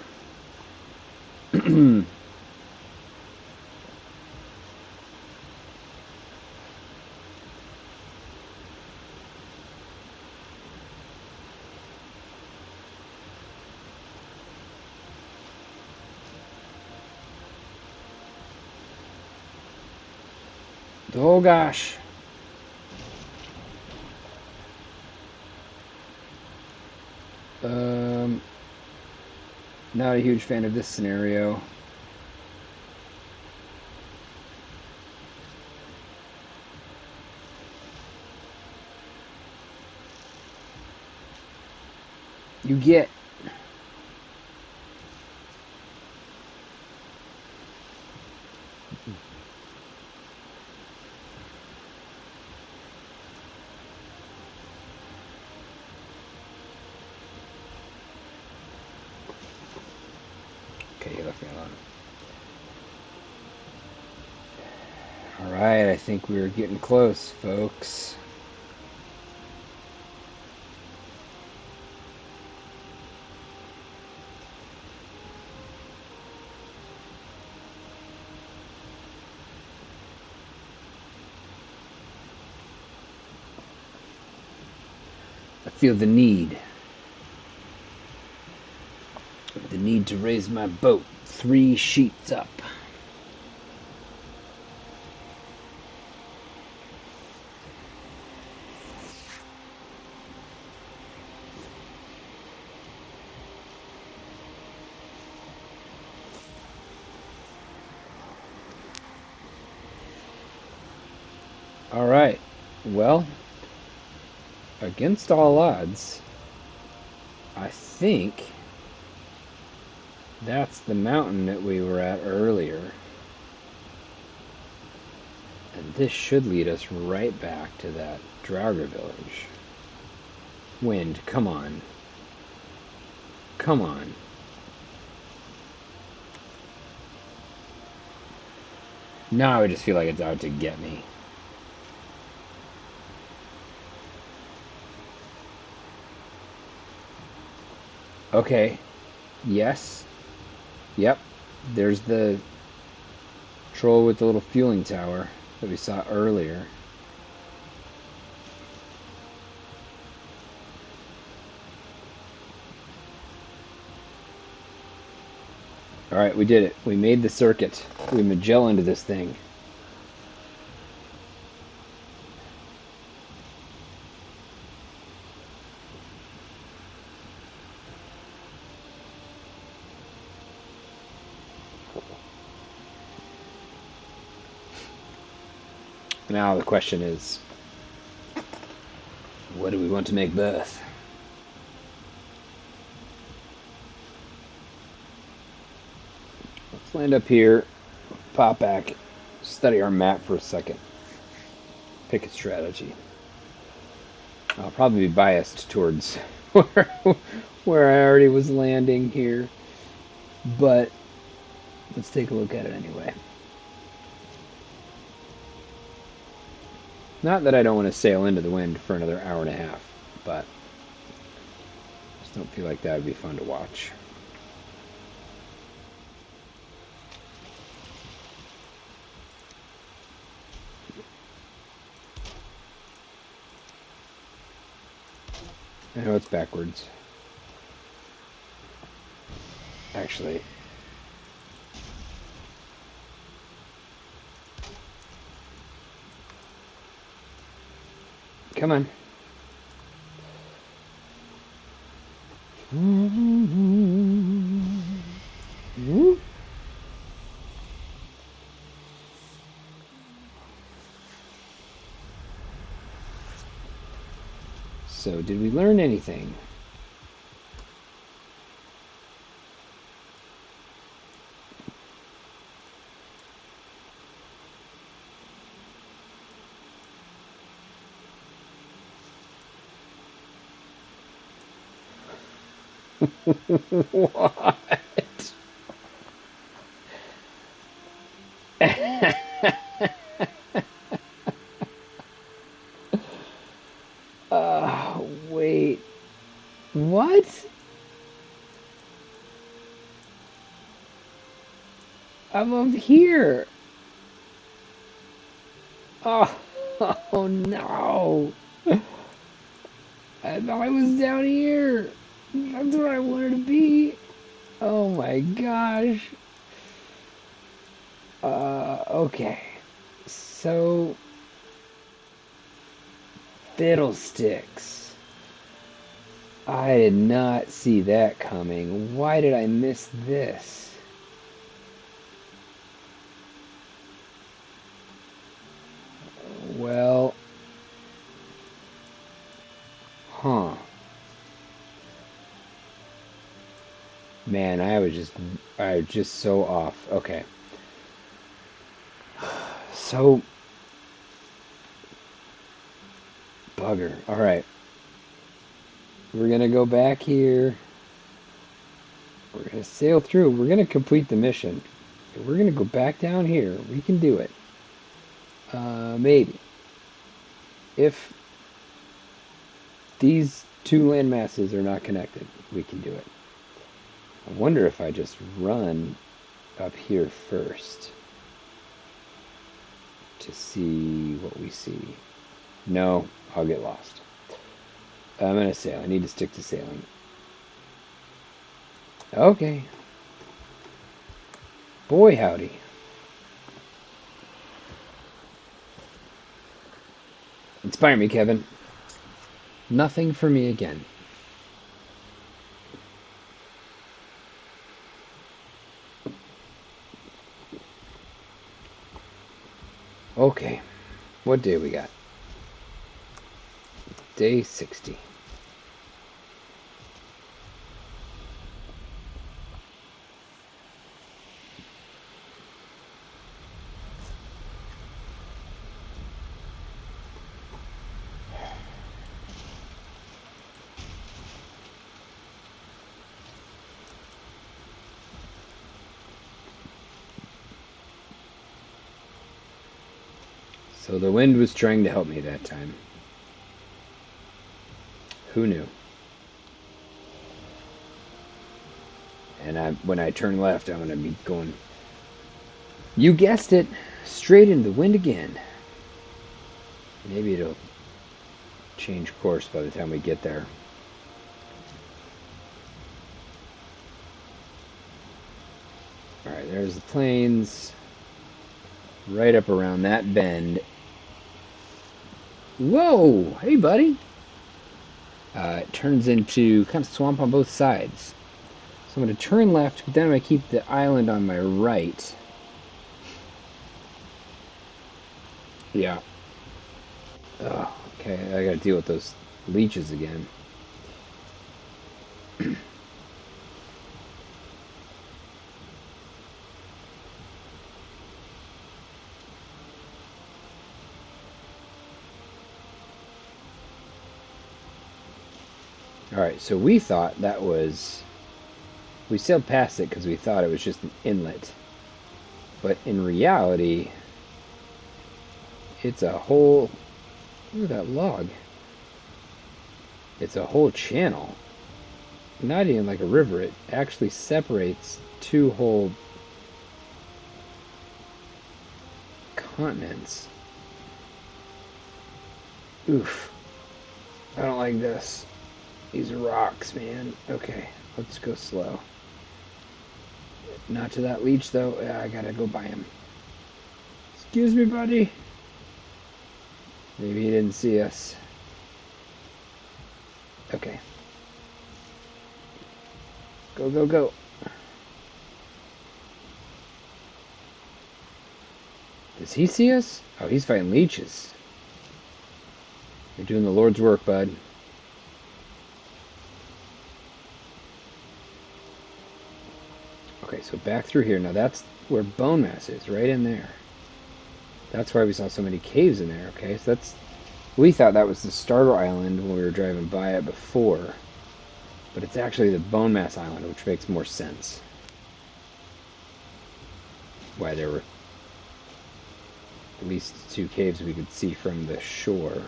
[SPEAKER 1] Oh gosh. Not a huge fan of this scenario. You get... Okay, you left me alone. Alright, I think we're getting close, folks. I feel the need. The need to raise my boat 3 sheets up. Alright, well, against all odds, I think that's the mountain that we were at earlier. And this should lead us right back to that Draugr village. Wind, come on. Come on. Now I just feel like it's out to get me. Okay. Yes. Yep. There's the troll with the little fueling tower that we saw earlier. Alright, we did it. We made the circuit. We Magellaned this thing. Now the question is, what do we want to make birth? Let's land up here, pop back, study our map for a second, pick a strategy. I'll probably be biased towards where I already was landing here, but let's take a look at it anyway. Not that I don't want to sail into the wind for another hour and a half, but I just don't feel like that would be fun to watch. I know it's backwards. Actually, come on. So, did we learn anything? What? Wait. What? I'm up here. Oh, oh no. I thought I was down here. That's where I wanted to be. Oh my gosh. Okay. So, fiddlesticks. I did not see that coming. Why did I miss this? Well, huh. Man, I was just so off. Okay. So, bugger. All right. We're going to go back here. We're going to sail through. We're going to complete the mission. We're going to go back down here. We can do it. Maybe. If these two land masses are not connected, we can do it. I wonder if I just run up here first to see what we see. No, I'll get lost. I'm going to sail. I need to stick to sailing. Okay. Boy, howdy. Inspire me, Kevin. Nothing for me again. Okay. What day we got? Day 60. So the wind was trying to help me that time. Who knew? And when I turn left, I'm going to be going, you guessed it, straight into the wind again. Maybe it'll change course by the time we get there. Alright, there's the plains. Right up around that bend. Whoa! Hey, buddy! It turns into kind of swamp on both sides. So I'm going to turn left, but then I'm going to keep the island on my right. Yeah. Oh, okay, I gotta deal with those leeches again. Alright, so we thought that was... We sailed past it because we thought it was just an inlet. But in reality, it's a whole... Look at that log. It's a whole channel. Not even like a river. It actually separates two whole continents. Oof. I don't like this. These rocks, man. Okay, let's go slow. Not to that leech, though. Yeah, I gotta go by him. Excuse me, buddy. Maybe he didn't see us. Okay. Go, go, go. Does he see us? Oh, he's fighting leeches. You're doing the Lord's work, bud. Okay, so back through here. Now that's where bone mass is, right in there. That's why we saw so many caves in there, okay? So that's... We thought that was the starter island when we were driving by it before. But it's actually the bone mass island, which makes more sense. Why there were at least two caves we could see from the shore.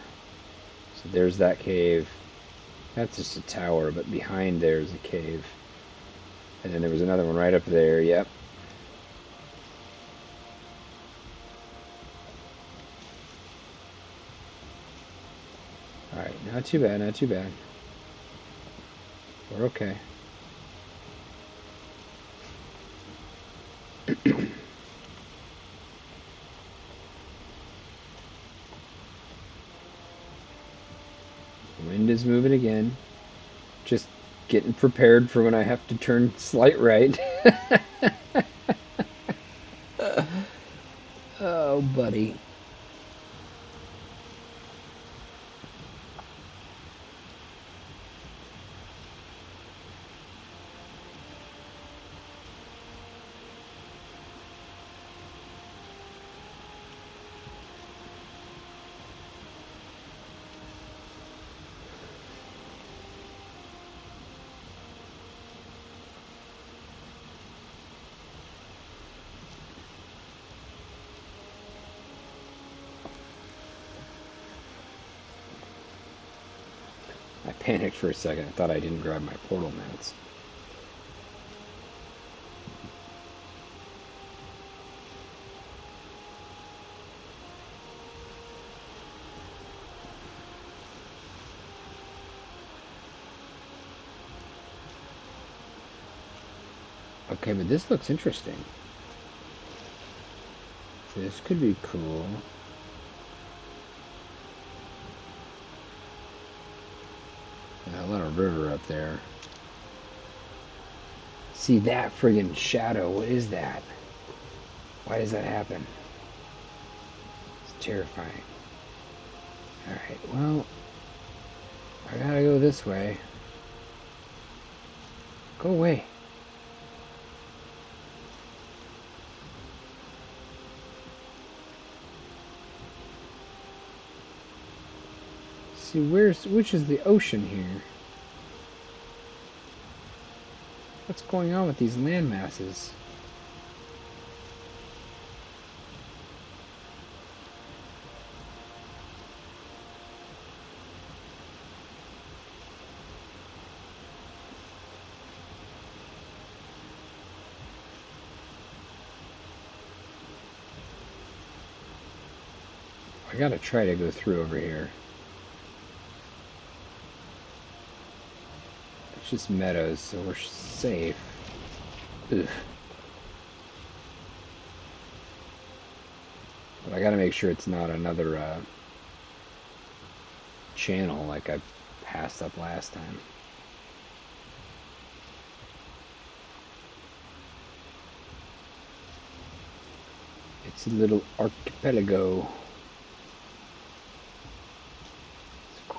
[SPEAKER 1] So there's that cave. That's just a tower, but behind there's a cave. And then there was another one right up there, yep. Alright, not too bad, not too bad. We're okay. Wind is moving again. Just getting prepared for when I have to turn slight right. Oh, buddy. I panicked for a second. I thought I didn't grab my portal mats. Okay, but this looks interesting. This could be cool. A lot of river up there. See that friggin' shadow? What is that? Why does that happen? It's terrifying. Alright, well, I gotta go this way. Go away. See, which is the ocean here? What's going on with these land masses? I gotta try to go through over here. It's just meadows, so we're safe. Ugh. But I gotta make sure it's not another channel like I passed up last time. It's a little archipelago.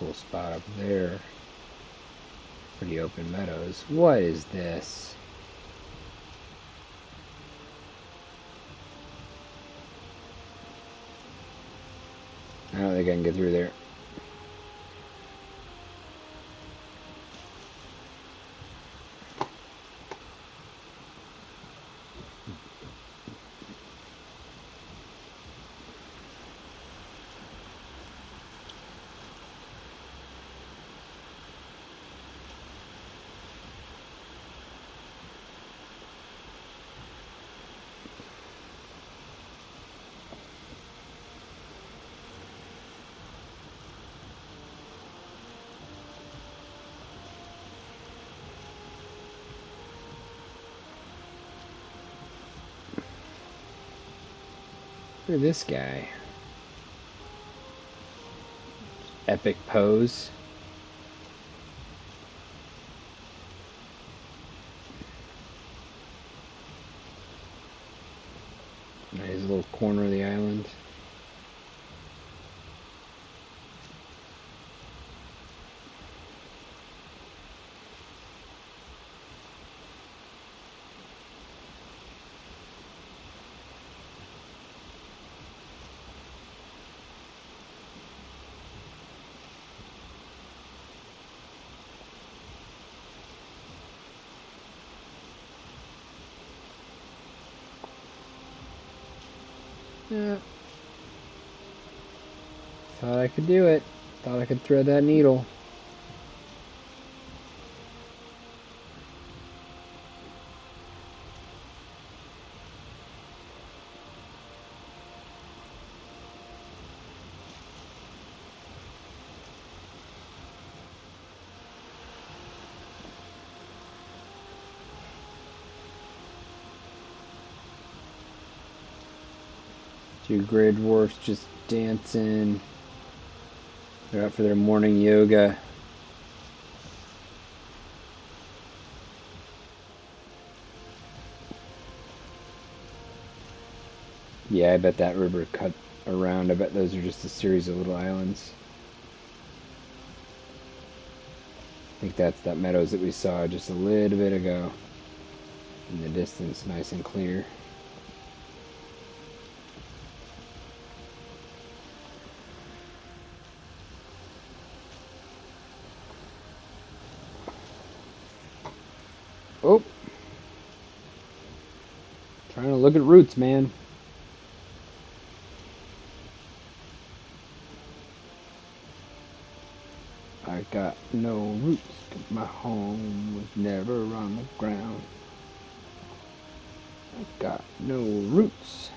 [SPEAKER 1] cool spot up there. Pretty open meadows. What is this? I don't think I can get through there. Look at this guy. Epic pose. Nice little corner of the island. Yeah. Thought I could do it. Thought I could thread that needle. Two gray dwarfs just dancing. They're out for their morning yoga. Yeah, I bet that river cut around. I bet those are just a series of little islands. I think that's that meadows that we saw just a little bit ago. In the distance, nice and clear. Oh! Trying to look at roots, man. I got no roots, 'cause my home was never on the ground. I got no roots.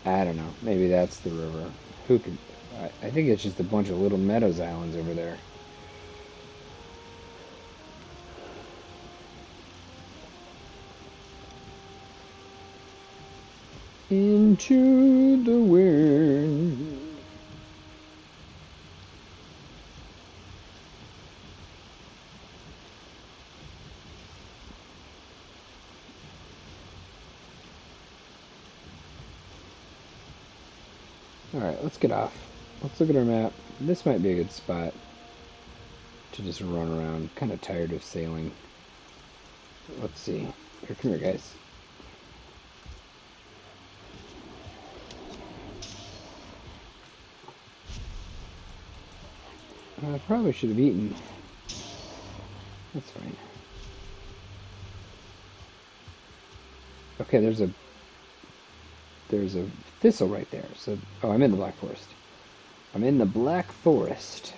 [SPEAKER 1] I don't know. Maybe that's the river. Who could? I think it's just a bunch of little meadows islands over there. Into the wind. Alright, let's get off. Let's look at our map. This might be a good spot to just run around. Kind of tired of sailing. Let's see. Here, come here, guys. I probably should have eaten. That's fine. Okay, there's a thistle right there. So, oh, I'm in the Black Forest. I'm in the Black Forest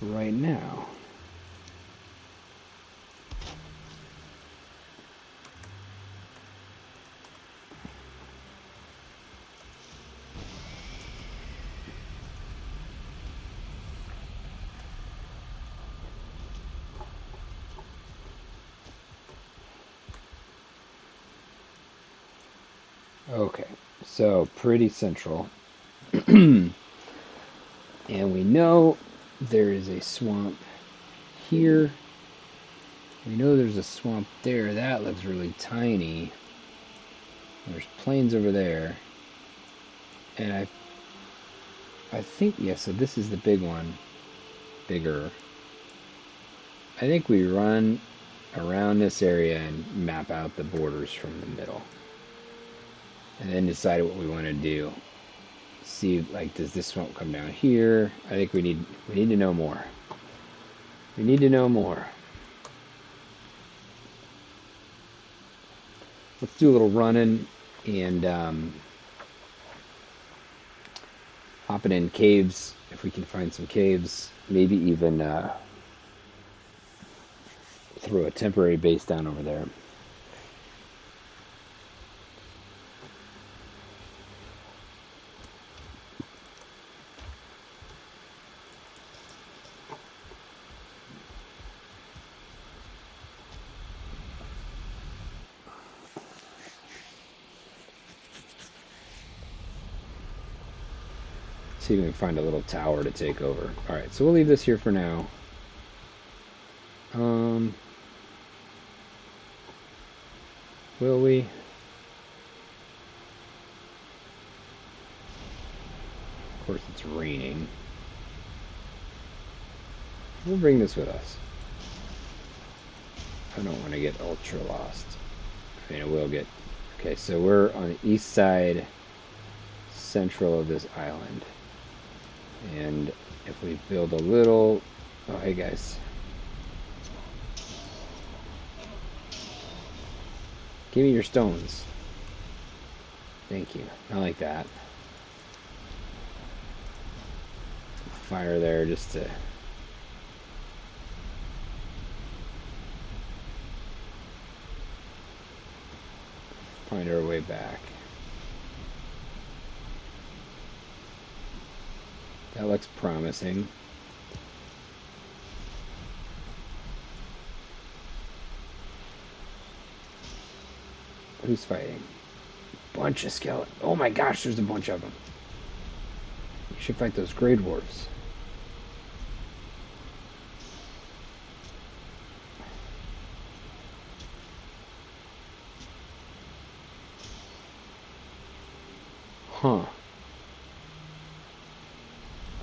[SPEAKER 1] right now. Okay, so pretty central. And we know there is a swamp here. We know there's a swamp there. That looks really tiny. There's planes over there. And I think, yeah, so this is the big one. Bigger. I think we run around this area and map out the borders from the middle. And then decide what we want to do. See, like, does this smoke come down here? I think we need to know more. We need to know more. Let's do a little running and hopping in caves if we can find some caves. Maybe even throw a temporary base down over there. See if we can find a little tower to take over. Alright, so we'll leave this here for now. Will we? Of course it's raining. We'll bring this with us. I don't want to get ultra lost. I mean, I will get... Okay, so we're on the east side, central of this island. And if we build a little... Oh, hey guys. Give me your stones. Thank you. I like that. Fire there just to... find our way back. That looks promising. Who's fighting? Bunch of skeletons. Oh my gosh, there's a bunch of them. You should fight those Grey Dwarves. Huh.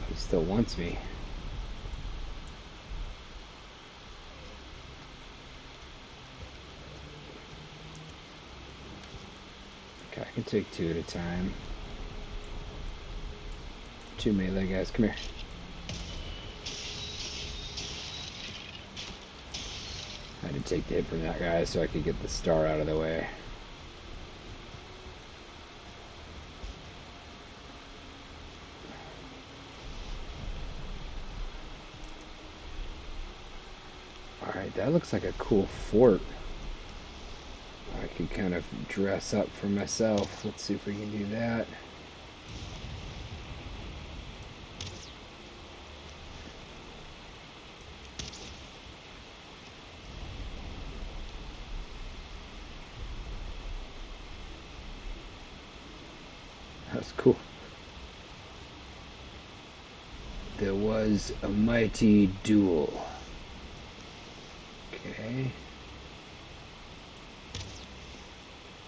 [SPEAKER 1] He still wants me. Okay, I can take two at a time. Two melee guys, come here. I had to take the hit from that guy so I could get the star out of the way. Alright, that looks like a cool fort. I could kind of dress up for myself. Let's see if we can do that. That's cool. There was a mighty duel. Okay.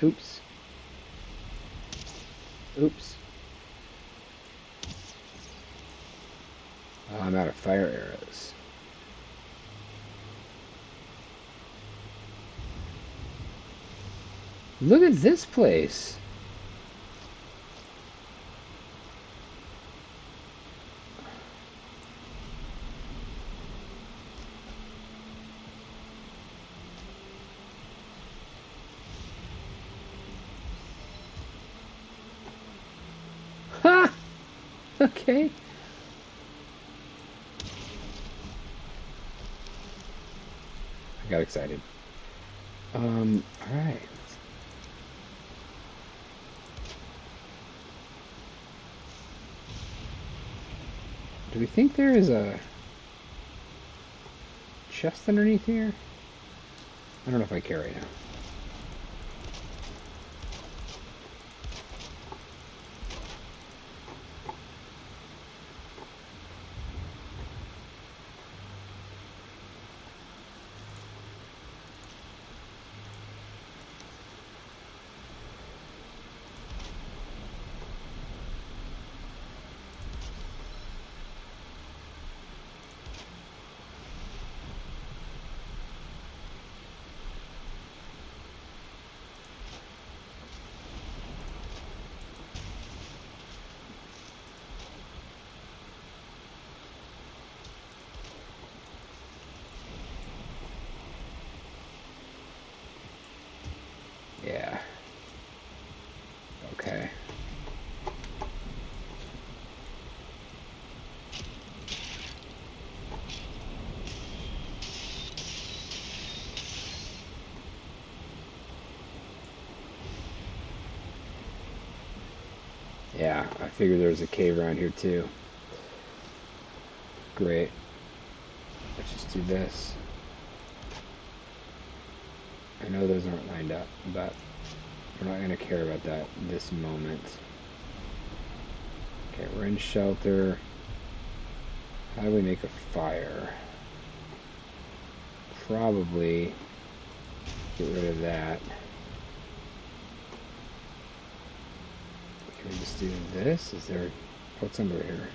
[SPEAKER 1] Oops. Oops. Oh, I'm out of fire arrows. Look at this place. Ha! Okay. I got excited. Alright. Do we think there is a chest underneath here? I don't know if I care right now. Yeah, I figured there was a cave around here too. Great. Let's just do this. I know those aren't lined up, but we're not going to care about that this moment. Okay, we're in shelter. How do we make a fire? Probably get rid of that. Can we just do this? Is there... What's under here?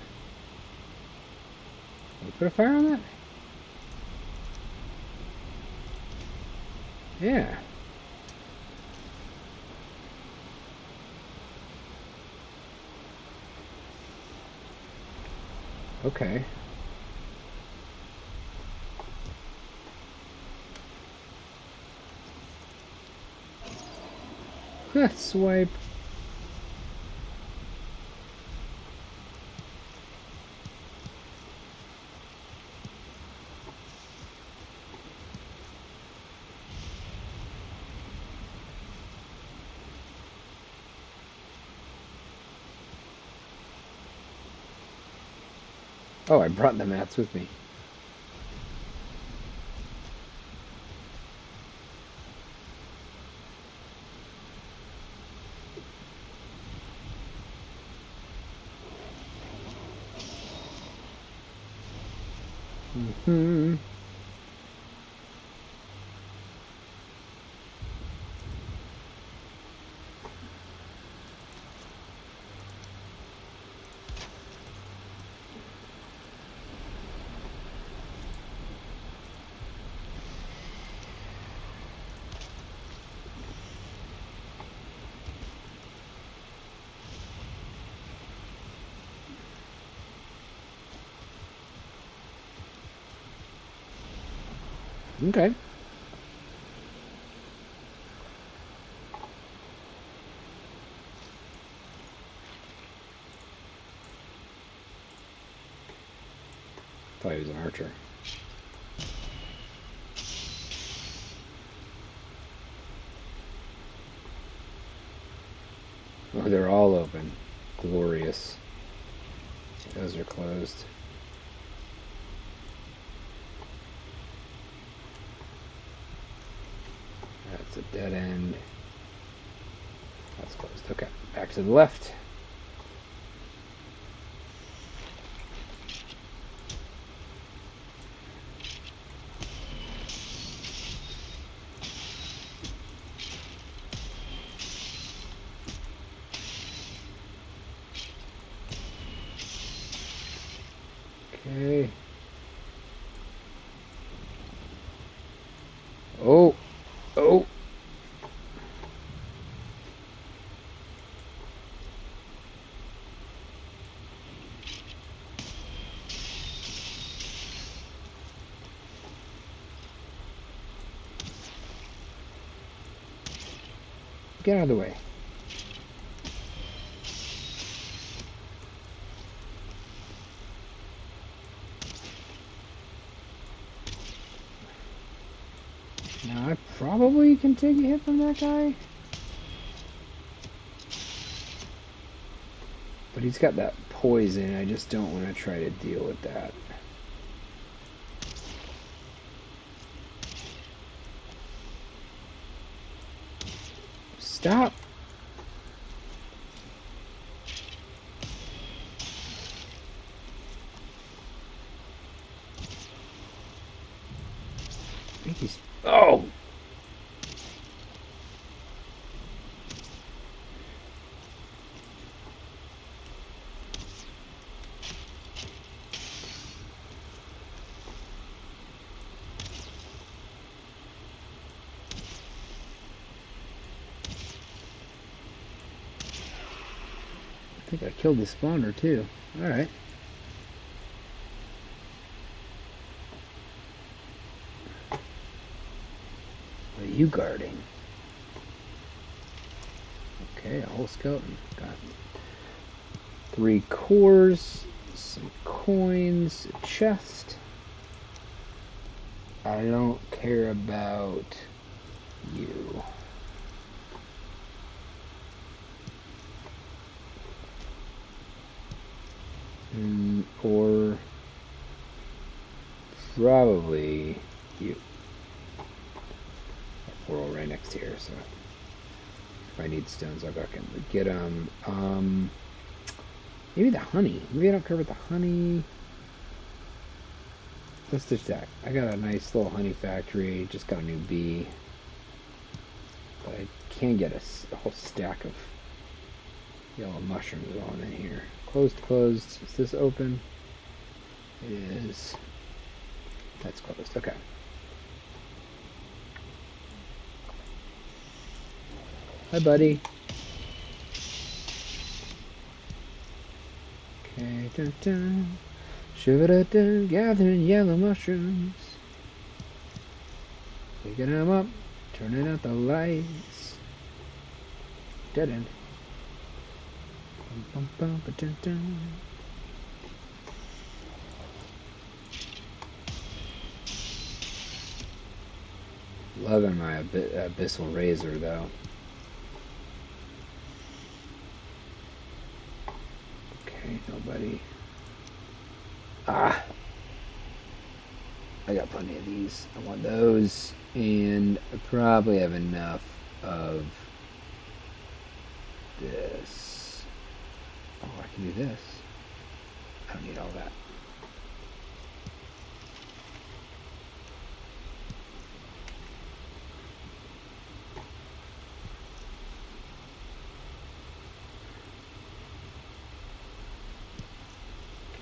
[SPEAKER 1] Can we put a fire on that? Yeah. Okay. Swipe. Oh, I brought the mats with me. Mm-hmm. Okay. Thought he was an archer. Oh, they're all open. Glorious. Those are closed. That's a dead end. That's closed. Okay, back to the left. Okay. Oh. Oh. Get out of the way. Now I probably can take a hit from that guy. But he's got that poison. I just don't want to try to deal with that. Stop. I think he's... Oh! I think I killed the spawner too. Alright. What are you guarding? Okay, a whole skeleton. Got 3 cores, some coins, a chest. I don't care about you. Or probably you. We're all right next here, so if I need stones, I'll go get them. Maybe the honey. Maybe I don't care about the honey. Let's ditch that. I got a nice little honey factory. Just got a new bee. But I can get a whole stack of yellow mushrooms while I'm in here. Closed, closed. Is this open? It is. That's closed. Okay. Hi, buddy. Okay, dun dun. Shiva-da-dun, gathering yellow mushrooms. Picking them up, turning out the lights. Dead end. Bum, bum, bum, dun, dun. Loving my abyssal razor, though. Okay, nobody. Ah! I got plenty of these. I want those, and I probably have enough of this. Oh, I can do this. I don't need all that.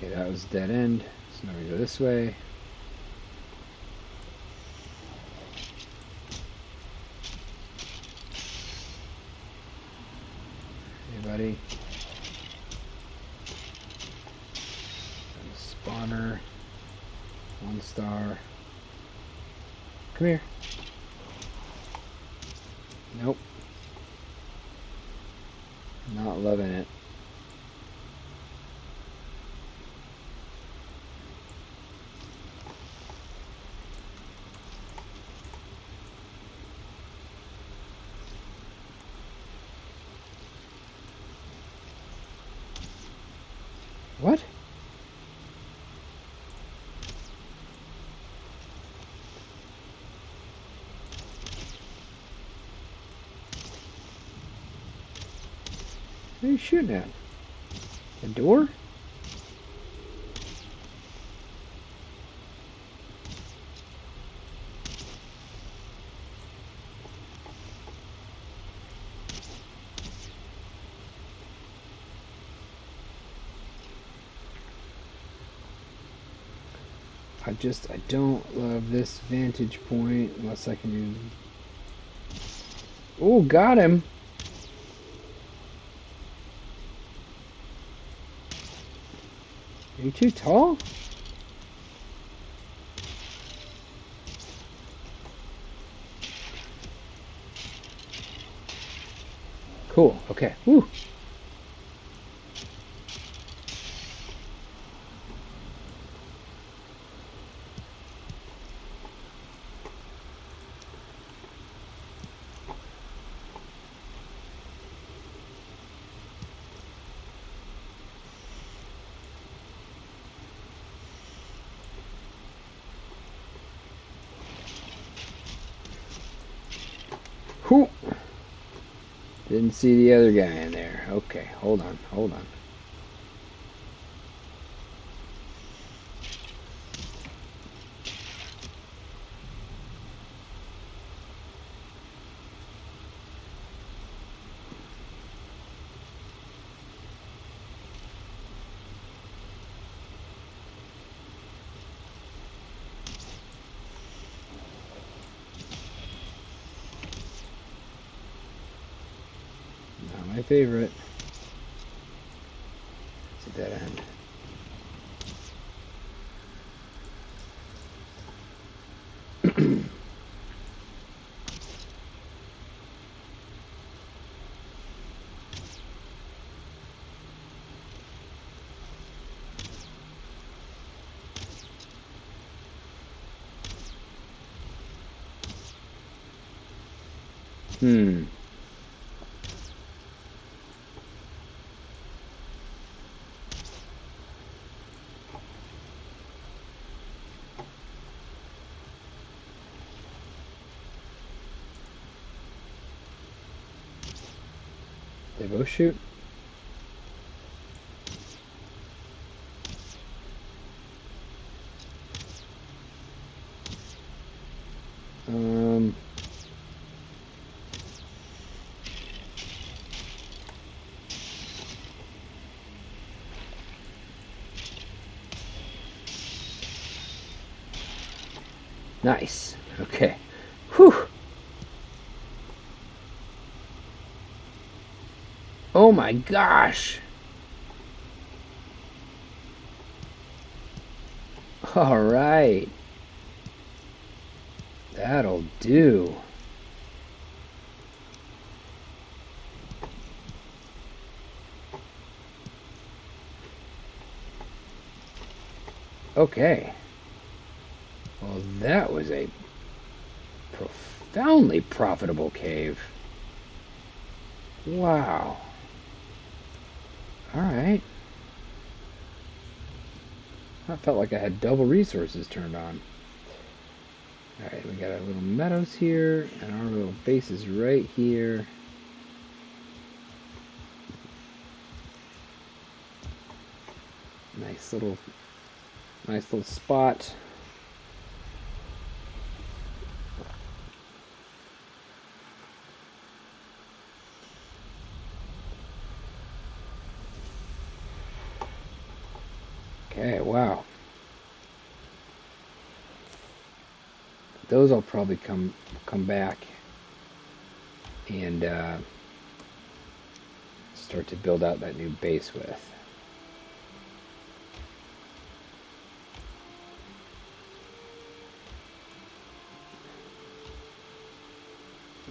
[SPEAKER 1] Okay, that was dead end. So now we go this way. Hey, buddy. Spawner. 1 star. Come here. Nope. Not loving it. What? What are you shooting at? The door? I don't love this vantage point unless I can do... Oh, got him! Are you too tall? Cool, okay. Woo! Whoo! Didn't see the other guy in there. Okay, hold on, hold on. Not my favorite. It's a dead end. Hmm. both shoot? Um, nice. Okay. Whew. Oh my gosh. All right. That'll do. Okay. Well, that was a profoundly profitable cave. Wow. All right. I felt like I had double resources turned on. All right, we got our little meadows here, and our little base is right here. Nice little spot. Okay, wow. Those will probably come back and start to build out that new base with.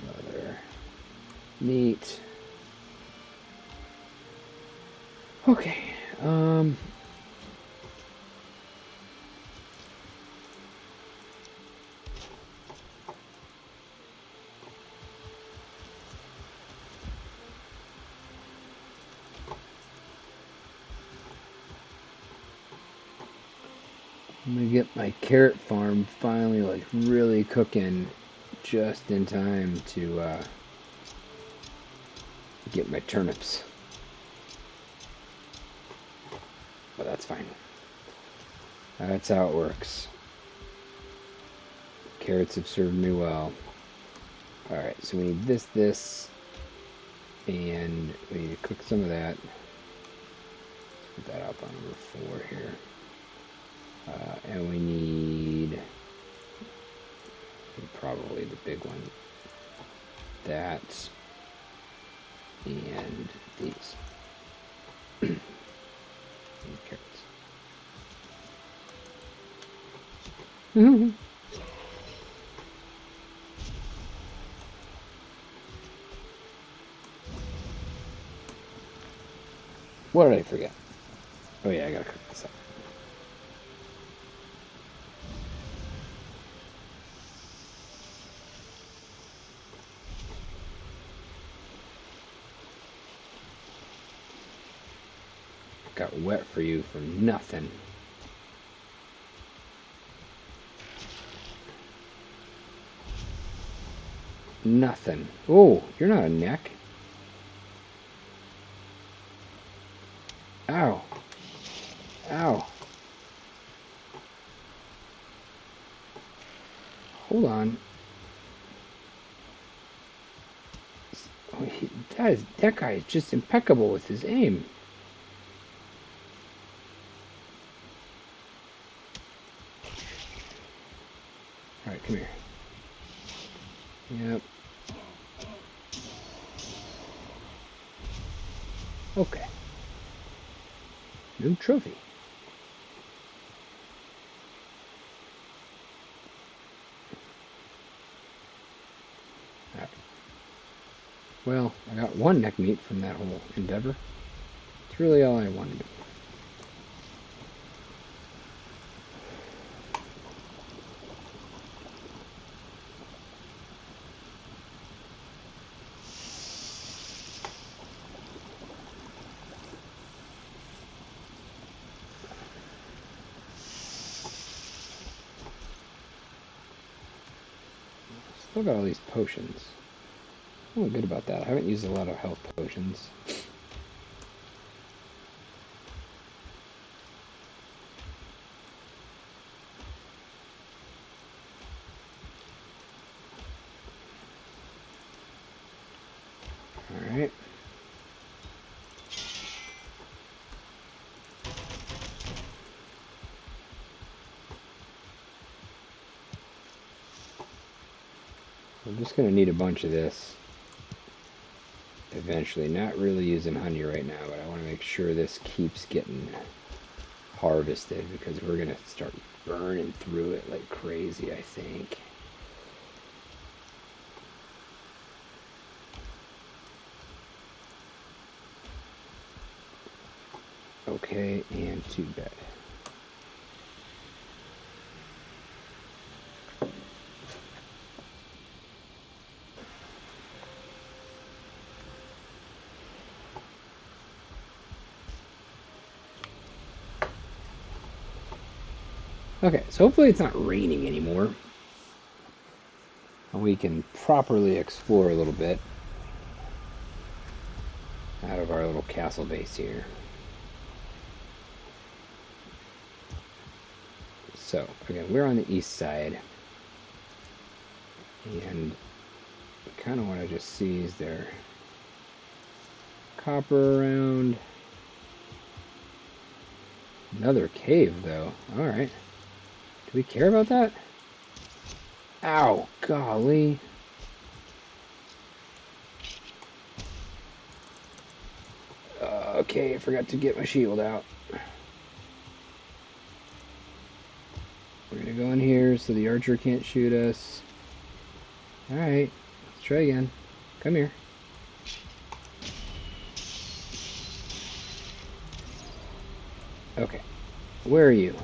[SPEAKER 1] Another neat. Okay. I'm gonna get my carrot farm finally like really cooking just in time to get my turnips. But that's fine. That's how it works. Carrots have served me well. Alright, so we need this, and we need to cook some of that. Let's put that up on number 4 here. And we need probably the big one. That and these. And carrots. What did I forget? Oh yeah, I gotta cook this up. Got wet for you for nothing. Nothing. Oh, you're not a neck. Ow. Ow. Hold on. Oh, that guy is just impeccable with his aim. Alright, come here. Yep. Okay. New trophy. Alright. Well, I got one neck meat from that whole endeavor. It's really all I wanted. Still got all these potions. I'm good about that. I haven't used a lot of health potions. Alright. I'm just going to need a bunch of this eventually. Not really using honey right now, but I want to make sure this keeps getting harvested because we're going to start burning through it like crazy, I think. Okay, and to bed. Okay, so hopefully it's not raining anymore. And we can properly explore a little bit out of our little castle base here. So, again, we're on the east side. And I kind of want to just see, is there copper around? Another cave, though. Alright. Do we care about that? Ow, golly. Okay, I forgot to get my shield out. We're gonna go in here so the archer can't shoot us. Alright, let's try again. Come here. Okay, where are you?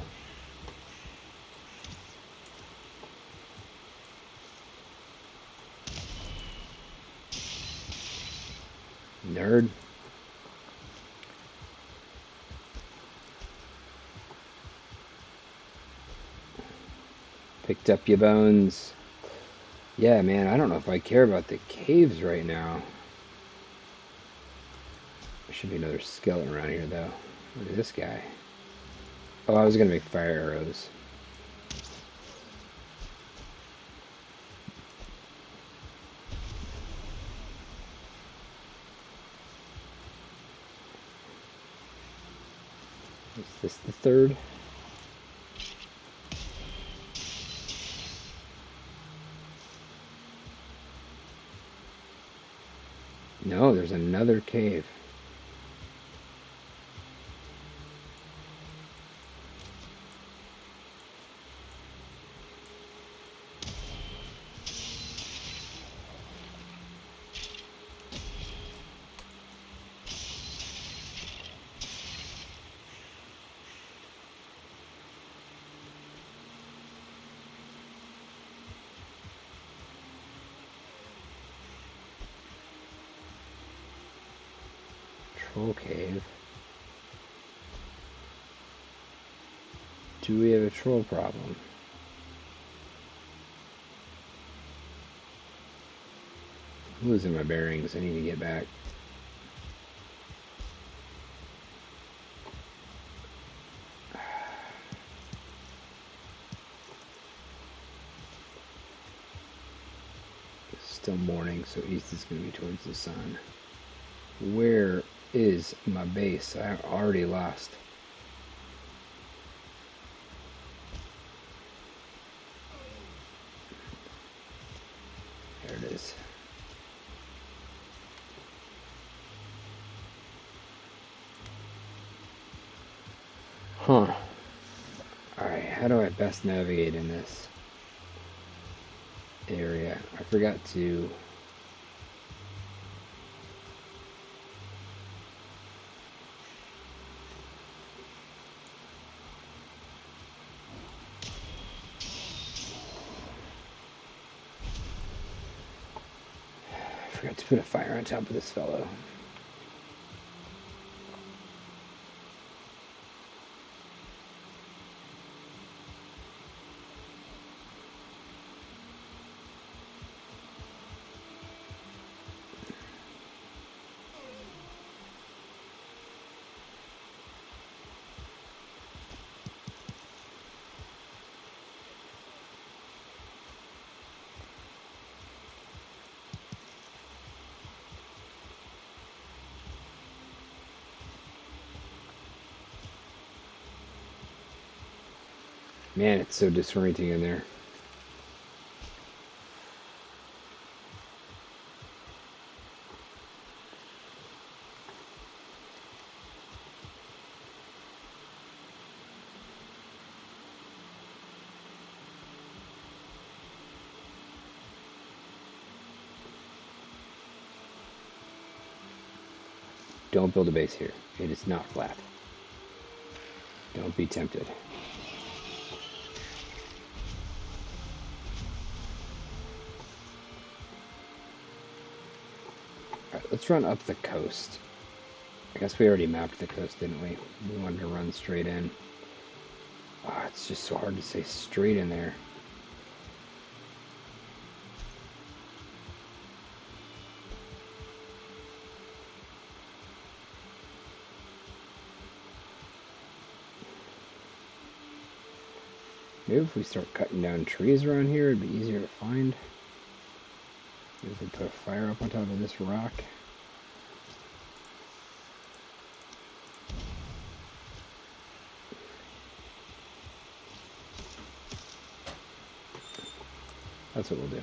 [SPEAKER 1] Nerd. Picked up your bones. Yeah, man, I don't know if I care about the caves right now. There should be another skeleton around here, though. Look at this guy. Oh, I was gonna make fire arrows. Is this the third? No, there's another cave. Troll cave. Do we have a troll problem? I'm losing my bearings. I need to get back. It's still morning, so east is going to be towards the sun. Where is my base? I already lost. There it is. Huh. Alright, how do I best navigate in this area? I forgot to... I forgot to put a fire on top of this fellow. Man, it's so disorienting in there. Don't build a base here. It is not flat. Don't be tempted. Alright, let's run up the coast. I guess we already mapped the coast, didn't we? We wanted to run straight in. Oh, it's just so hard to say straight in there. Maybe if we start cutting down trees around here, it'd be easier to find. Maybe if we put a fire up on top of this rock. That's what we'll do.